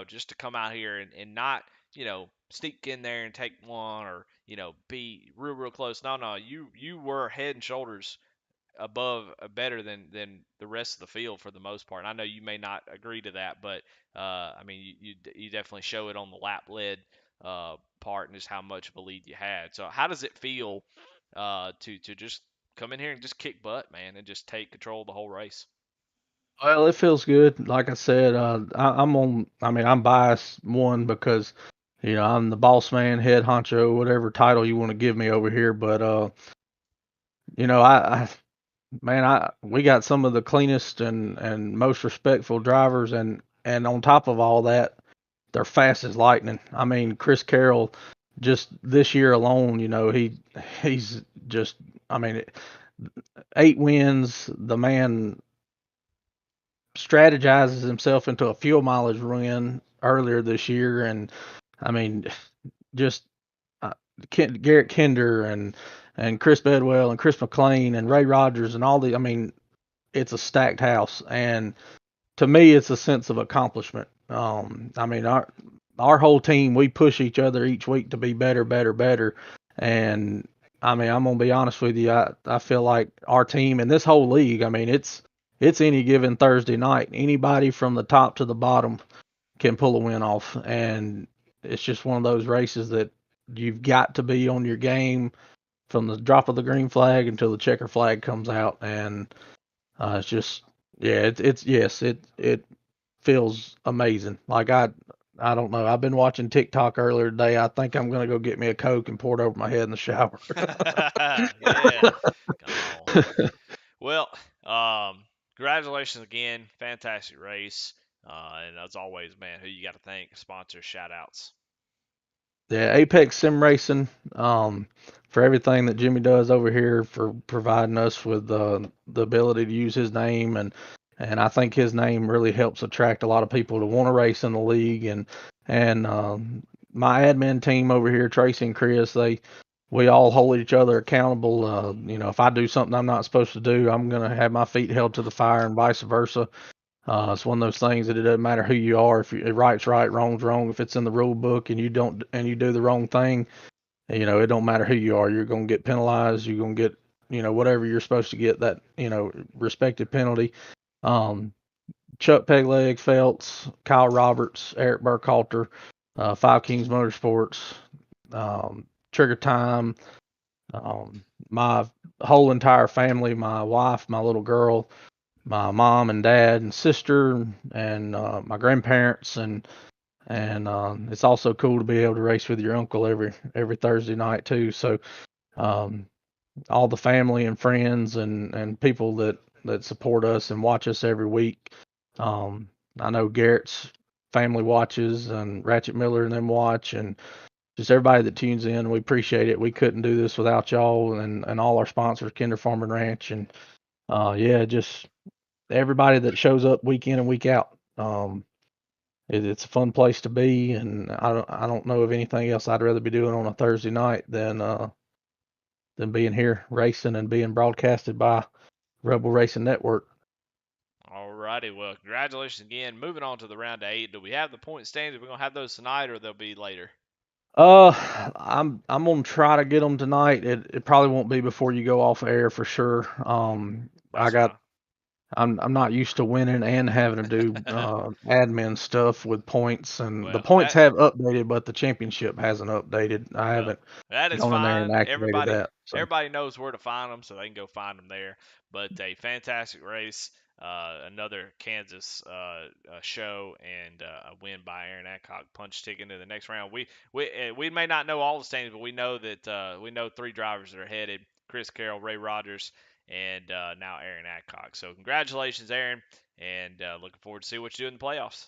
Just to come out here and not, sneak in there and take one or, be real close. No, no, you were head and shoulders above better than the rest of the field for the most part. And I know you may not agree to that, but I mean you definitely show it on the lap led part and just how much of a lead you had. So how does it feel to just come in here and just kick butt, man, and just take control of the whole race? Well, it feels good. Like I said, I'm on. I mean, I'm biased one because I'm the boss man, head honcho, whatever title you want to give me over here. But I man, we got some of the cleanest and most respectful drivers, and on top of all that, they're fast as lightning. I mean, Chris Carroll, just this year alone, he's just. I mean, 8 wins. The man strategizes himself into a fuel mileage run earlier this year, and I mean, just uh, Garrett Kinder and Chris Bedwell and Chris McLean and Ray Rogers and all the. I mean, it's a stacked house, and to me, it's a sense of accomplishment. I mean, our whole team, we push each other each week to be better, better, better. And I mean, I'm gonna be honest with you. I feel like our team and this whole league. I mean, it's any given Thursday night. Anybody from the top to the bottom can pull a win off, and it's just one of those races that you've got to be on your game from the drop of the green flag until the checker flag comes out, and it's just yeah, it's yes, it feels amazing. Like I don't know. I've been watching TikTok earlier today. I think I'm gonna go get me a Coke and pour it over my head in the shower. Yeah. Come on. Well, congratulations again. Fantastic race. And as always, man, who you got to thank? Sponsors, shout outs. Yeah, Apex Sim Racing, for everything that Jimmy does over here, for providing us with the ability to use his name, and I think his name really helps attract a lot of people to want to race in the league, and my admin team over here, Tracy and Chris, we all hold each other accountable. If I do something I'm not supposed to do, I'm gonna have my feet held to the fire, and vice versa. It's one of those things that it doesn't matter who you are. If right's right, wrong's wrong. If it's in the rule book and you do the wrong thing, it don't matter who you are. You're gonna get penalized. You're gonna get whatever you're supposed to get, that respected penalty. Um, Chuck Pegleg, Felts, Kyle Roberts, Eric Burkhalter, Five Kings Motorsports, Trigger Time, my whole entire family, my wife, my little girl, my mom and dad and sister, and my grandparents, and it's also cool to be able to race with your uncle every Thursday night too. So um, all the family and friends and people that support us and watch us every week. Um, I know Garrett's family watches, and Ratchet Miller and them watch, and just everybody that tunes in. We appreciate it. We couldn't do this without y'all, and all our sponsors, Kinder Farm and Ranch, and yeah, just everybody that shows up week in and week out. It's a fun place to be, and I don't know of anything else I'd rather be doing on a Thursday night than being here racing and being broadcasted by Rebel Racing Network. Alrighty, well, congratulations again. Moving on to the round of 8. Do we have the point standings? Are we gonna have those tonight, or they'll be later? Uh, I'm gonna try to get them tonight. It probably won't be before you go off air for sure. I That's got fine. I'm not used to winning and having to do admin stuff with points, and the Well, points that have updated, but the championship hasn't updated. I well, haven't that is gone in there and fine. activated Everybody that. So everybody knows where to find them, so they can go find them there. But a fantastic race, another Kansas show, and a win by Aaron Adcock, punch ticket into the next round. We may not know all the standings, but we know that we know 3 drivers that are headed: Chris Carroll, Ray Rogers, and now Aaron Adcock. So congratulations, Aaron, and looking forward to see what you do in the playoffs.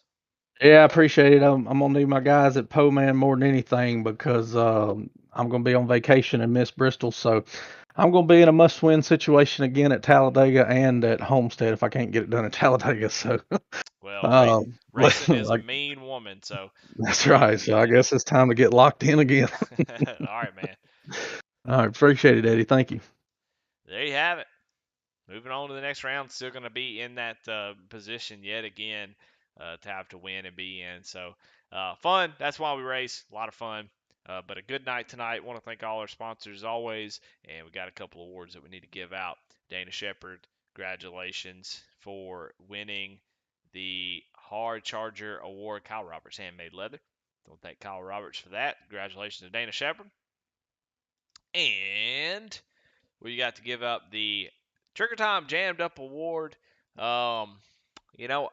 yeah, I appreciate it. I'm gonna need my guys at Man more than anything, because I'm gonna be on vacation and miss Bristol, so I'm gonna be in a must-win situation again at Talladega and at Homestead if I can't get it done at Talladega. So, Well, but racing is a like mean woman, so that's you right. can So get I there. guess it's time to get locked in again. All right, man. All right, appreciate it, Eddie. Thank you. There you have it. Moving on to the next round, still going to be in that position yet again to have to win and be in. So fun. That's why we race. A lot of fun. But a good night tonight. Want to thank all our sponsors as always, and we got a couple awards that we need to give out. Dana Shepard, congratulations for winning the Hard Charger Award. Kyle Roberts Handmade Leather. Don't thank Kyle Roberts for that. Congratulations to Dana Shepard. And we got to give up the Trigger Time Jammed Up Award. Um, you know,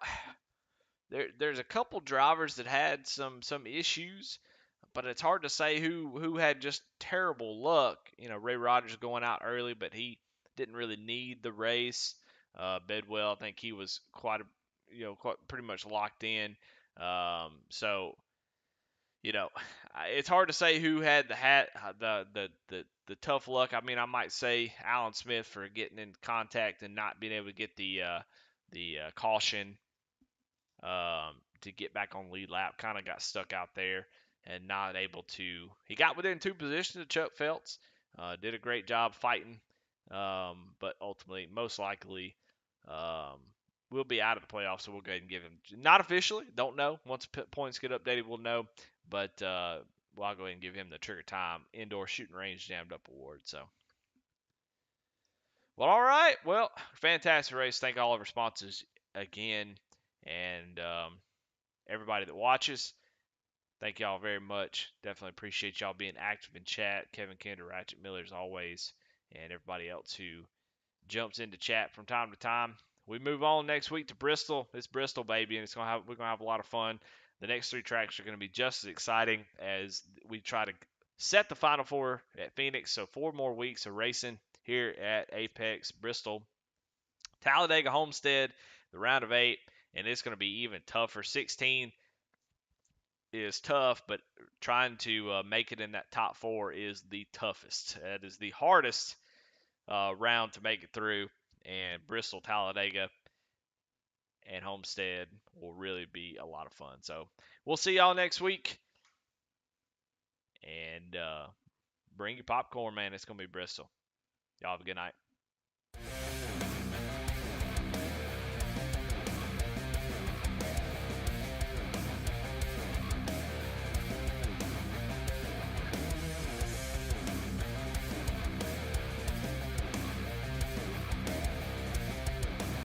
there's a couple drivers that had some issues, but it's hard to say who had just terrible luck. Ray Rogers going out early, but he didn't really need the race. Bedwell, I think he was quite pretty much locked in. So you know, it's hard to say who had the tough luck. I mean, I might say Alan Smith for getting in contact and not being able to get the caution to get back on lead lap. Kind of got stuck out there and not able to. He got within 2 positions of Chuck Phelps. Did a great job fighting, but ultimately, most likely, um, will be out of the playoffs, so we'll go ahead and give him, not officially, don't know. Once points get updated, we'll know. But well, I'll go ahead and give him the Trigger Time Indoor Shooting Range Jammed Up Award. So, well, all right. Well, fantastic race. Thank all of our sponsors again, and everybody that watches. Thank y'all very much. Definitely appreciate y'all being active in chat. Kevin Kinder, Ratchet Miller, as always, and everybody else who jumps into chat from time to time. We move on next week to Bristol. It's Bristol, baby, and we're gonna have a lot of fun. The next 3 tracks are gonna be just as exciting as we try to set the Final Four at Phoenix. So 4 more weeks of racing here at Apex, Bristol, Talladega, Homestead, the round of 8, and it's gonna be even tougher. 16 is tough, but trying to make it in that top 4 is the toughest. That is the hardest round to make it through. And Bristol, Talladega, and Homestead will really be a lot of fun. So we'll see y'all next week. And bring your popcorn, man. It's going to be Bristol. Y'all have a good night.